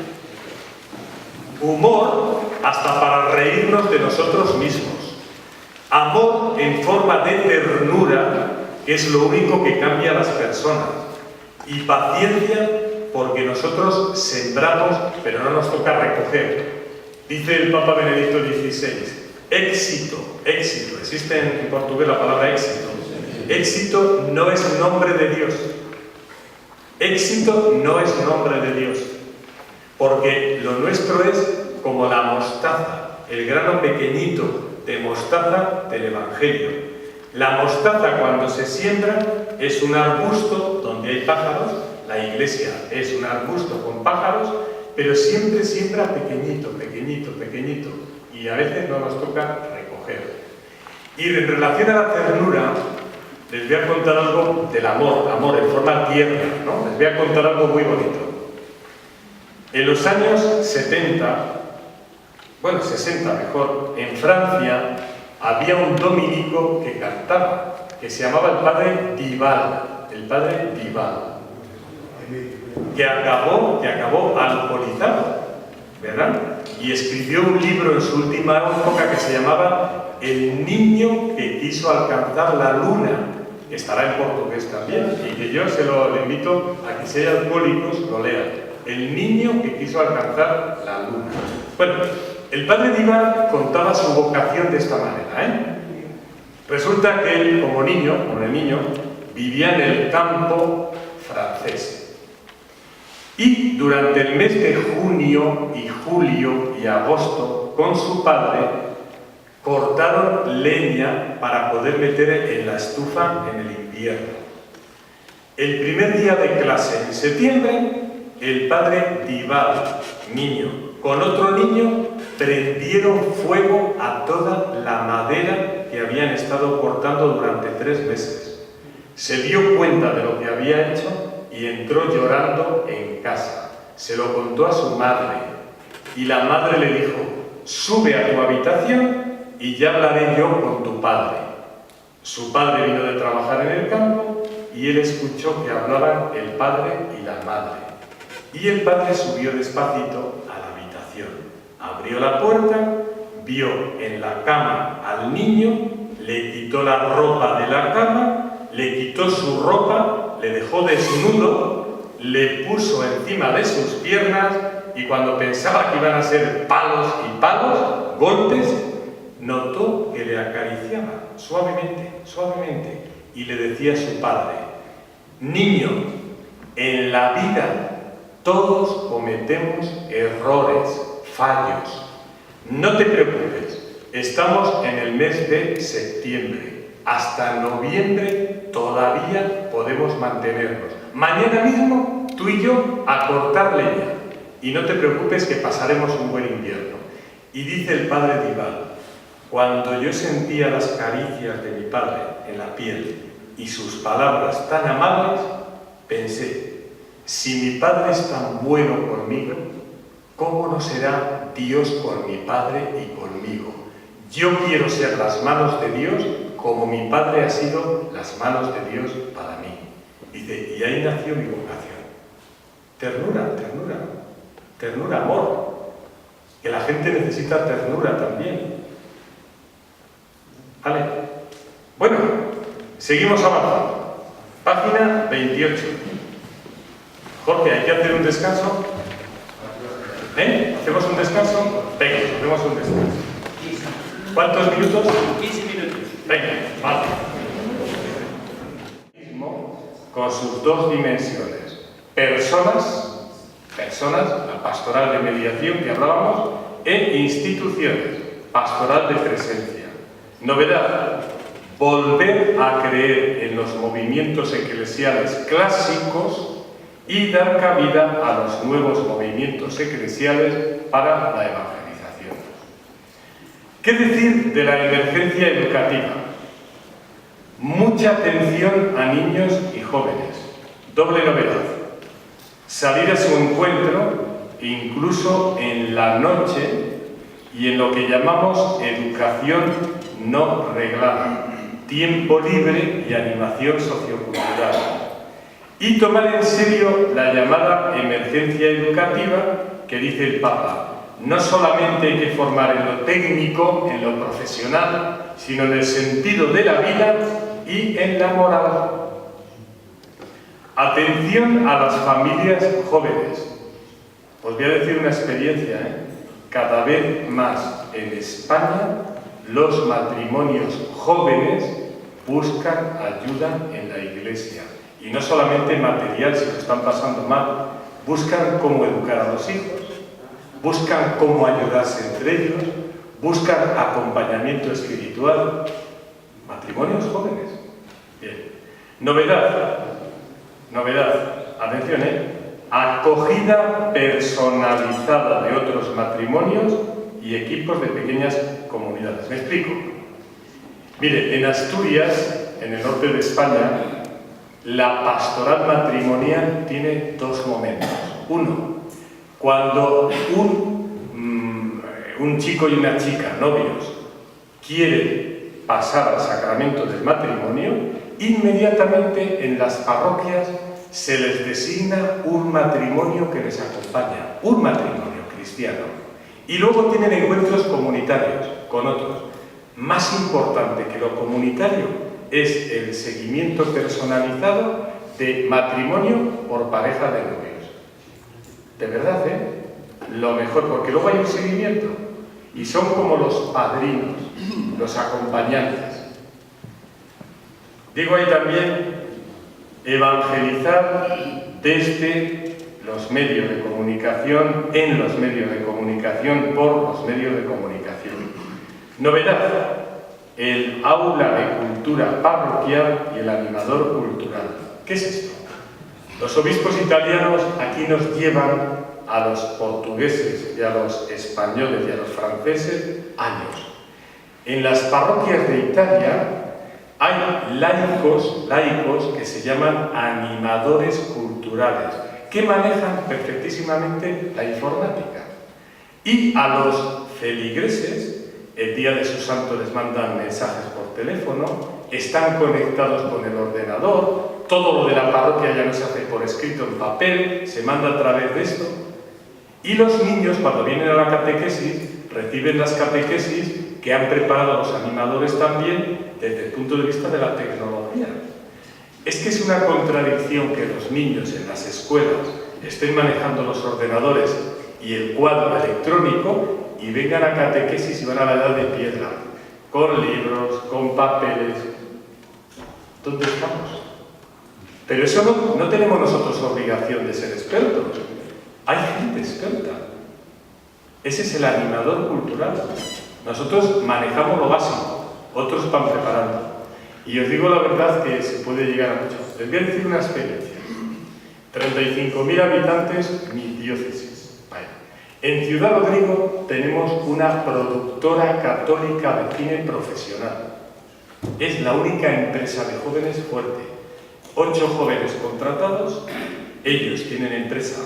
[SPEAKER 1] Humor hasta para reírnos de nosotros mismos. Amor en forma de ternura, que es lo único que cambia a las personas. Y paciencia, porque nosotros sembramos, pero no nos toca recoger. Dice el Papa Benedicto XVI, éxito, éxito, existe en portugués la palabra éxito. Éxito no es nombre de Dios. Éxito no es nombre de Dios. Porque lo nuestro es como la mostaza, el grano pequeñito de mostaza del Evangelio. La mostaza, cuando se siembra, es un arbusto donde hay pájaros. La iglesia es un arbusto con pájaros, pero siempre siembra pequeñito, pequeñito, pequeñito. Y a veces no nos toca recoger. Y en relación a la ternura, les voy a contar algo del amor, amor en forma tierna, ¿no? Les voy a contar algo muy bonito. En los años 70, bueno, 60 mejor, en Francia había un dominico que cantaba, que se llamaba el padre Dival, que acabó alcoholizado, ¿verdad? Y escribió un libro en su última época que se llamaba El niño que quiso alcanzar la luna, que estará en portugués también, y que yo le invito a que si hay alcohólicos lo lean. El niño que quiso alcanzar la luna. Bueno, el padre Dival contaba su vocación de esta manera, ¿eh? Resulta que él, como niño, vivía en el campo francés. Y durante el mes de junio y julio y agosto, con su padre, cortaron leña para poder meter en la estufa en el invierno. El primer día de clase, en septiembre, el padre Dival, niño, con otro niño, prendieron fuego a toda la madera que habían estado cortando durante 3 meses. Se dio cuenta de lo que había hecho y entró llorando en casa. Se lo contó a su madre y la madre le dijo: sube a tu habitación y ya hablaré yo con tu padre. Su padre vino de trabajar en el campo y él escuchó que hablaban el padre y la madre. Y el padre subió despacito a la habitación, abrió la puerta, vio en la cama al niño, le quitó la ropa de la cama, le quitó su ropa, le dejó desnudo, le puso encima de sus piernas y cuando pensaba que iban a ser palos y palos, golpes, notó que le acariciaba suavemente, suavemente, y le decía a su padre: niño, en la vida todos cometemos errores, fallos. No te preocupes, estamos en el mes de septiembre. Hasta noviembre todavía podemos mantenernos. Mañana mismo tú y yo a cortar leña. Y no te preocupes que pasaremos un buen invierno. Y dice el padre Dival: cuando yo sentía las caricias de mi padre en la piel y sus palabras tan amables, pensé: si mi padre es tan bueno conmigo, ¿cómo no será Dios con mi padre y conmigo? Yo quiero ser las manos de Dios como mi padre ha sido las manos de Dios para mí. Dice, y ahí nació mi vocación. Ternura, ternura, ternura, amor. Que la gente necesita ternura también. ¿Vale? Bueno, seguimos avanzando. Página 28. Jorge, ¿hay que hacer un descanso? ¿Hacemos un descanso? Venga, hacemos un descanso. ¿Cuántos minutos?
[SPEAKER 2] 15 minutos.
[SPEAKER 1] Venga, vale. Con sus 2 dimensiones. Personas, la pastoral de mediación que hablábamos, e instituciones, pastoral de presencia. Novedad: volver a creer en los movimientos eclesiales clásicos y dar cabida a los nuevos movimientos eclesiales para la evangelización. ¿Qué decir de la emergencia educativa? Mucha atención a niños y jóvenes. Doble novedad: salir a su encuentro, incluso en la noche, y en lo que llamamos educación no reglada, tiempo libre y animación sociocultural. Y tomar en serio la llamada emergencia educativa que dice el Papa. No solamente hay que formar en lo técnico, en lo profesional, sino en el sentido de la vida y en la moral. Atención a las familias jóvenes. Os voy a decir una experiencia, Cada vez más en España los matrimonios jóvenes buscan ayuda en la Iglesia. Y no solamente material, si lo están pasando mal. Buscan cómo educar a los hijos, buscan cómo ayudarse entre ellos, buscan acompañamiento espiritual. Matrimonios jóvenes. Bien. Novedad. Atención, acogida personalizada de otros matrimonios y equipos de pequeñas comunidades. Me explico. Mire, en Asturias, en el norte de España, la pastoral matrimonial tiene dos momentos. Uno, cuando un chico y una chica, novios, quieren pasar al sacramento del matrimonio, inmediatamente en las parroquias se les designa un matrimonio que les acompaña, un matrimonio cristiano. Y luego tienen encuentros comunitarios con otros. Más importante que lo comunitario es el seguimiento personalizado de matrimonio por pareja de novios. De verdad, lo mejor, porque luego hay un seguimiento y son como los padrinos, los acompañantes. Digo ahí también evangelizar desde los medios de comunicación, en los medios de comunicación, por los medios de comunicación. Novedad, el aula de cultura parroquial y el animador cultural. ¿Qué es esto? Los obispos italianos aquí nos llevan a los portugueses y a los españoles y a los franceses años. En las parroquias de Italia hay laicos que se llaman animadores culturales, que manejan perfectísimamente la informática. Y a los feligreses, el día de su santo les mandan mensajes por teléfono, están conectados con el ordenador, todo lo de la parroquia ya no se hace por escrito en papel, se manda a través de esto. Y los niños, cuando vienen a la catequesis, reciben las catequesis que han preparado los animadores también desde el punto de vista de la tecnología. Es que es una contradicción que los niños en las escuelas estén manejando los ordenadores y el cuadro electrónico y vengan a catequesis y van a la edad de piedra, con libros, con papeles. ¿Dónde estamos? Pero eso no tenemos nosotros obligación de ser expertos. Hay gente experta. Ese es el animador cultural. Nosotros manejamos lo básico, otros van preparando. Y os digo la verdad que se puede llegar a mucho. Les voy a decir una experiencia. 35.000 habitantes, mi diócesis. Vaya. En Ciudad Rodrigo tenemos una productora católica de cine profesional. Es la única empresa de jóvenes fuerte. 8 jóvenes contratados, ellos tienen empresa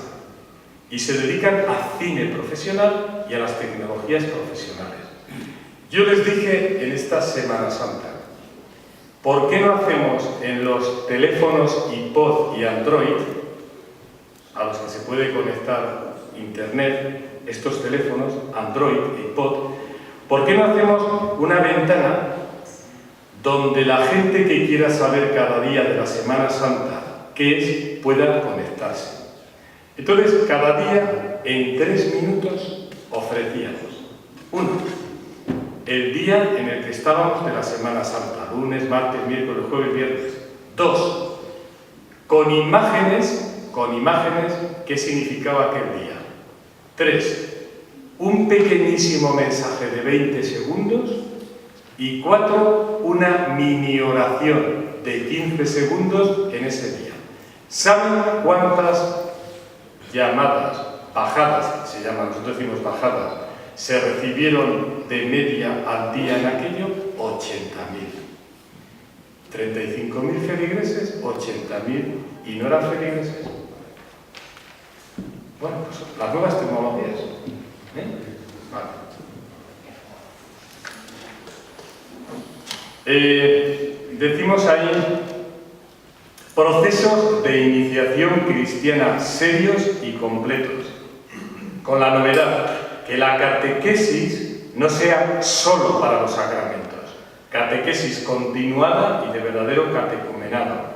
[SPEAKER 1] y se dedican a cine profesional y a las tecnologías profesionales. Yo les dije en esta Semana Santa, ¿por qué no hacemos en los teléfonos iPod y Android, a los que se puede conectar Internet, estos teléfonos, Android e iPod, ¿por qué no hacemos una ventana donde la gente que quiera saber cada día de la Semana Santa qué es, pueda conectarse? Entonces, cada día, en 3 minutos, ofrecíamos. 1. El día en el que estábamos de la Semana Santa, lunes, martes, miércoles, jueves, viernes. 2. Con imágenes, qué significaba aquel día. 3. Un pequeñísimo mensaje de 20 segundos. Y 4. Una mini oración de 15 segundos en ese día. ¿Saben cuántas llamadas, bajadas, se llaman, nosotros decimos bajadas, se recibieron de media al día en aquello? 80.000. 35.000 feligreses, 80.000. ¿Y no eran feligreses? Bueno, pues las nuevas tecnologías. Vale. Decimos ahí procesos de iniciación cristiana serios y completos, con la novedad que la catequesis no sea solo para los sacramentos, catequesis continuada y de verdadero catecumenado,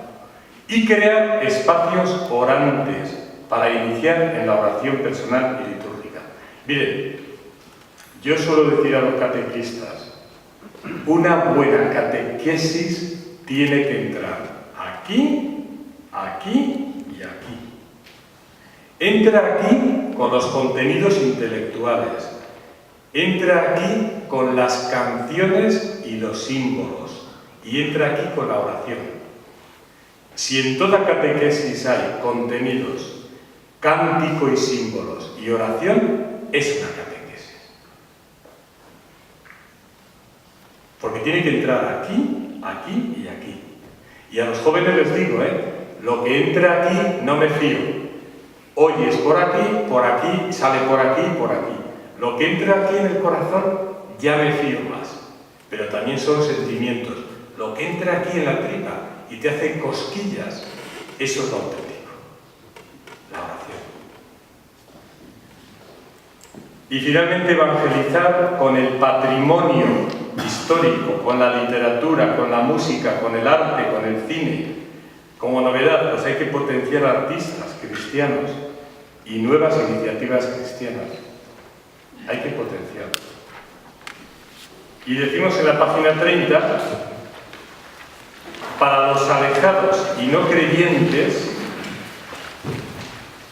[SPEAKER 1] y crear espacios orantes para iniciar en la oración personal y litúrgica. Miren, yo suelo decir a los catequistas, una buena catequesis tiene que entrar aquí, aquí y aquí. Entra aquí con los contenidos intelectuales, entra aquí con las canciones y los símbolos, y entra aquí con la oración. Si en toda catequesis hay contenidos, cántico y símbolos y oración, es una catequesis. Porque tiene que entrar aquí, aquí y aquí. Y a los jóvenes les digo, lo que entra aquí no me fío. Oyes por aquí, sale por aquí, por aquí. Lo que entra aquí en el corazón ya me fío más. Pero también son sentimientos. Lo que entra aquí en la tripa y te hace cosquillas, eso es lo auténtico. La oración. Y finalmente evangelizar con el patrimonio histórico, con la literatura, con la música, con el arte, con el cine. Como novedad, pues hay que potenciar artistas cristianos y nuevas iniciativas cristianas. Hay que potenciar. Y decimos en la página 30, para los alejados y no creyentes,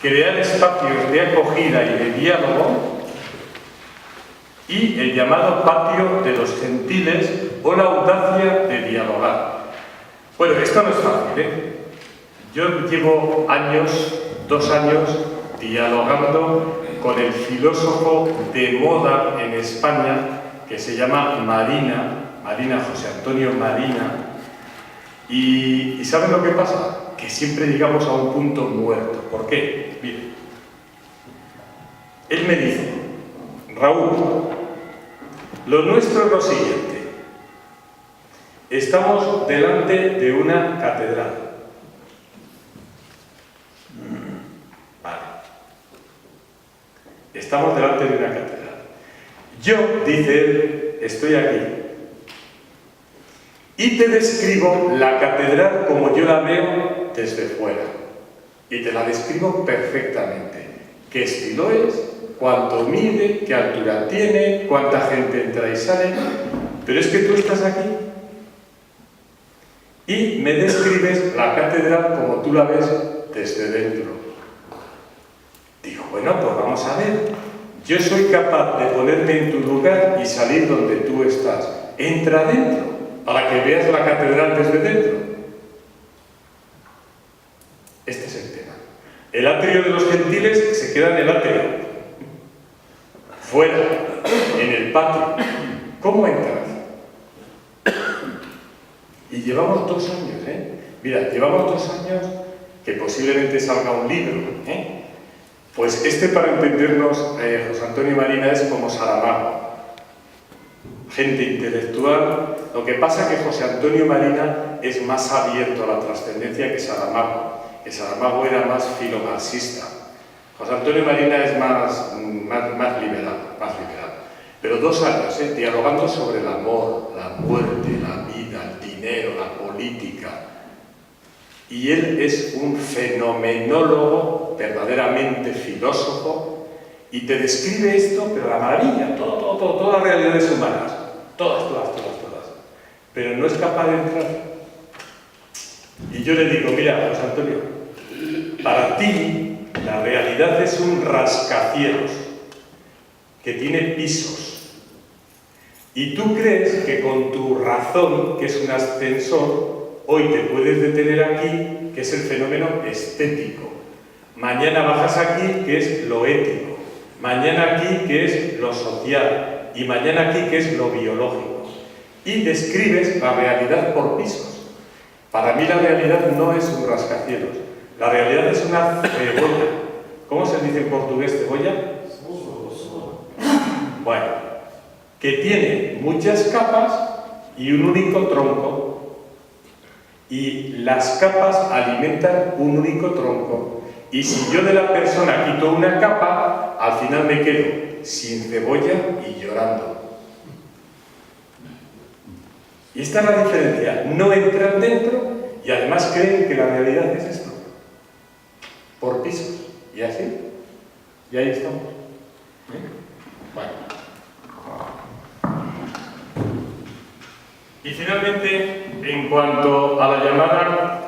[SPEAKER 1] crear espacios de acogida y de diálogo y el llamado patio de los gentiles o la audacia de dialogar. Bueno, esto no es fácil, Yo llevo 2 años, dialogando con el filósofo de moda en España que se llama Marina, José Antonio Marina, y ¿saben lo que pasa? Que siempre llegamos a un punto muerto. ¿Por qué? Miren, él me dice, Raúl, lo nuestro es lo siguiente, estamos delante de una catedral. Vale. Estamos delante de una catedral. Yo, dice él, estoy aquí. Y te describo la catedral como yo la veo desde fuera. Y te la describo perfectamente. ¿Qué estilo es? ¿Cuánto mide? ¿Qué altura tiene? ¿Cuánta gente entra y sale? Pero es que tú estás aquí y me describes la catedral como tú la ves desde dentro. Digo, bueno, pues vamos a ver. Yo soy capaz de ponerme en tu lugar y salir donde tú estás. Entra dentro, para que veas la catedral desde dentro. Este es el tema. El atrio de los gentiles se queda en el atrio. Fuera, en el patio. ¿Cómo entras? Y llevamos 2 años, Mira, llevamos 2 años que posiblemente salga un libro, Pues para entendernos, José Antonio Marina es como Saramago. Gente intelectual. Lo que pasa es que José Antonio Marina es más abierto a la trascendencia que Saramago. Que Saramago era más filomarxista. José Antonio Marina es más liberal. Pero 2 años, dialogando sobre el amor, la muerte, la vida, el dinero, la política. Y él es un fenomenólogo, verdaderamente filósofo, y te describe esto, pero la maravilla, todas las realidades humanas, todas. Pero no es capaz de entrar. Y yo le digo, mira, José Antonio, para ti la realidad es un rascacielos que tiene pisos. Y tú crees que con tu razón, que es un ascensor, hoy te puedes detener aquí, que es el fenómeno estético. Mañana bajas aquí, que es lo ético. Mañana aquí, que es lo social. Y mañana aquí, que es lo biológico. Y describes la realidad por pisos. Para mí la realidad no es un rascacielos. La realidad es una cebolla. ¿Cómo se dice en portugués cebolla? Bueno, que tiene muchas capas y un único tronco. Y las capas alimentan un único tronco. Y si yo de la persona quito una capa, al final me quedo sin cebolla y llorando. Y esta es la diferencia. No entran dentro y además creen que la realidad es esto. Por pisos. Y así. Y ahí estamos. Bueno. Y finalmente, en cuanto a la llamada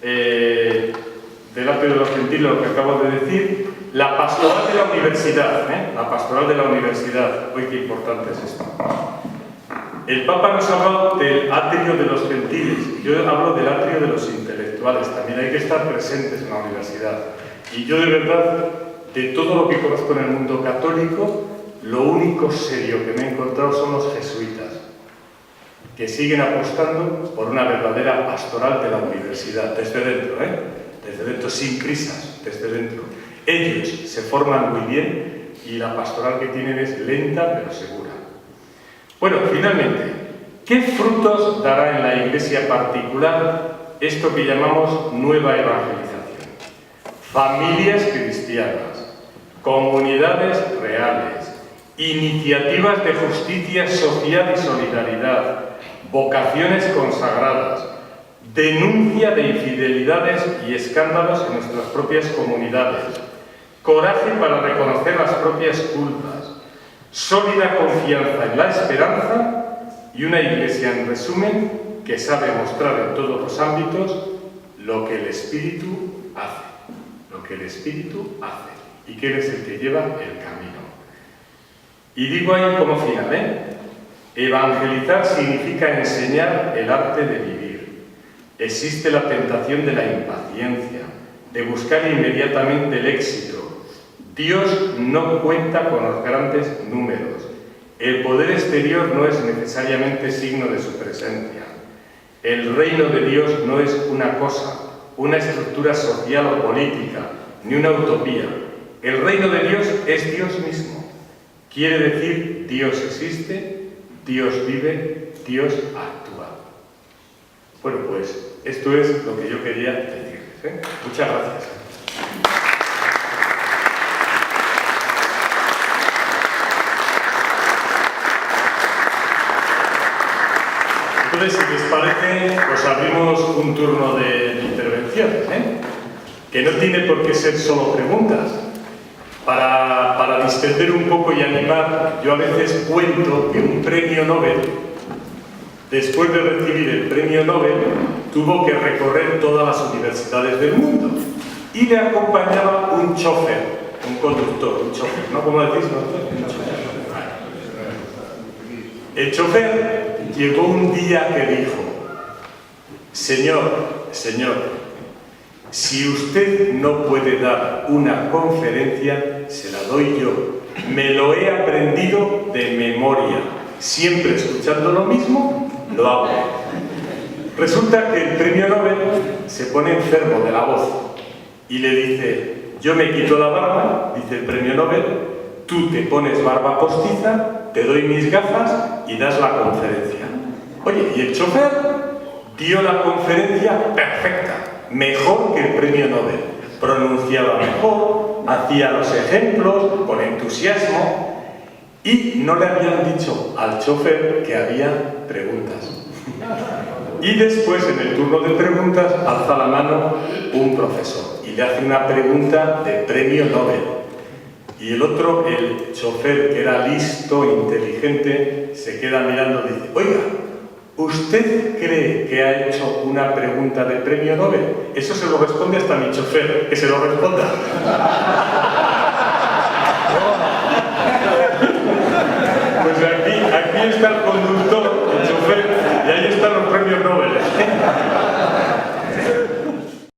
[SPEAKER 1] del atrio de los gentiles, lo que acabo de decir, la pastoral de la universidad, la pastoral de la universidad. Uy, qué importante es esto. El Papa nos ha hablado del atrio de los gentiles, yo hablo del atrio de los intelectuales, también hay que estar presentes en la universidad. Y yo de verdad, de todo lo que conozco en el mundo católico, lo único serio que me he encontrado son los jesuitas, que siguen apostando por una verdadera pastoral de la universidad, desde dentro, desde dentro, sin prisas, desde dentro. Ellos se forman muy bien y la pastoral que tienen es lenta pero segura. Bueno, finalmente, ¿qué frutos dará en la iglesia particular esto que llamamos nueva evangelización? Familias cristianas, comunidades reales, iniciativas de justicia social y solidaridad, vocaciones consagradas, denuncia de infidelidades y escándalos en nuestras propias comunidades, coraje para reconocer las propias culpas, sólida confianza en la esperanza y una iglesia, en resumen, que sabe mostrar en todos los ámbitos lo que el Espíritu hace, lo que el Espíritu hace, y que Él es el que lleva el camino. Y digo ahí como final, evangelizar significa enseñar el arte de vivir. Existe la tentación de la impaciencia, de buscar inmediatamente el éxito. Dios no cuenta con los grandes números. El poder exterior no es necesariamente signo de su presencia. El reino de Dios no es una cosa, una estructura social o política, ni una utopía. El reino de Dios es Dios mismo. Quiere decir, Dios existe, Dios vive, Dios actúa. Bueno, pues esto es lo que yo quería decirles. Muchas gracias. Entonces, si les parece, pues abrimos un turno de intervención, que no tiene por qué ser solo preguntas. Para distender un poco y animar, yo a veces cuento que un premio Nobel, después de recibir el premio Nobel, tuvo que recorrer todas las universidades del mundo y le acompañaba un chofer, un conductor, un chofer, ¿no? ¿Cómo decís? El chofer llegó un día que dijo: Señor, si usted no puede dar una conferencia, se la doy yo. Me lo he aprendido de memoria. Siempre escuchando lo mismo, lo hago. Resulta que el premio Nobel se pone enfermo de la voz y le dice: yo me quito la barba, dice el premio Nobel, tú te pones barba postiza, te doy mis gafas y das la conferencia. Oye, y el chofer dio la conferencia perfecta, mejor que el premio Nobel. Pronunciaba mejor, hacía los ejemplos con entusiasmo y no le habían dicho al chofer que había preguntas. Y después, en el turno de preguntas, alza la mano un profesor y le hace una pregunta de premio Nobel. Y el otro, el chofer, que era listo, inteligente, se queda mirando y dice: oiga, ¿usted cree que ha hecho una pregunta de premio Nobel? Eso se lo responde hasta mi chofer, que se lo responda. Pues aquí está el conductor, el chofer, y ahí están los premios Nobel.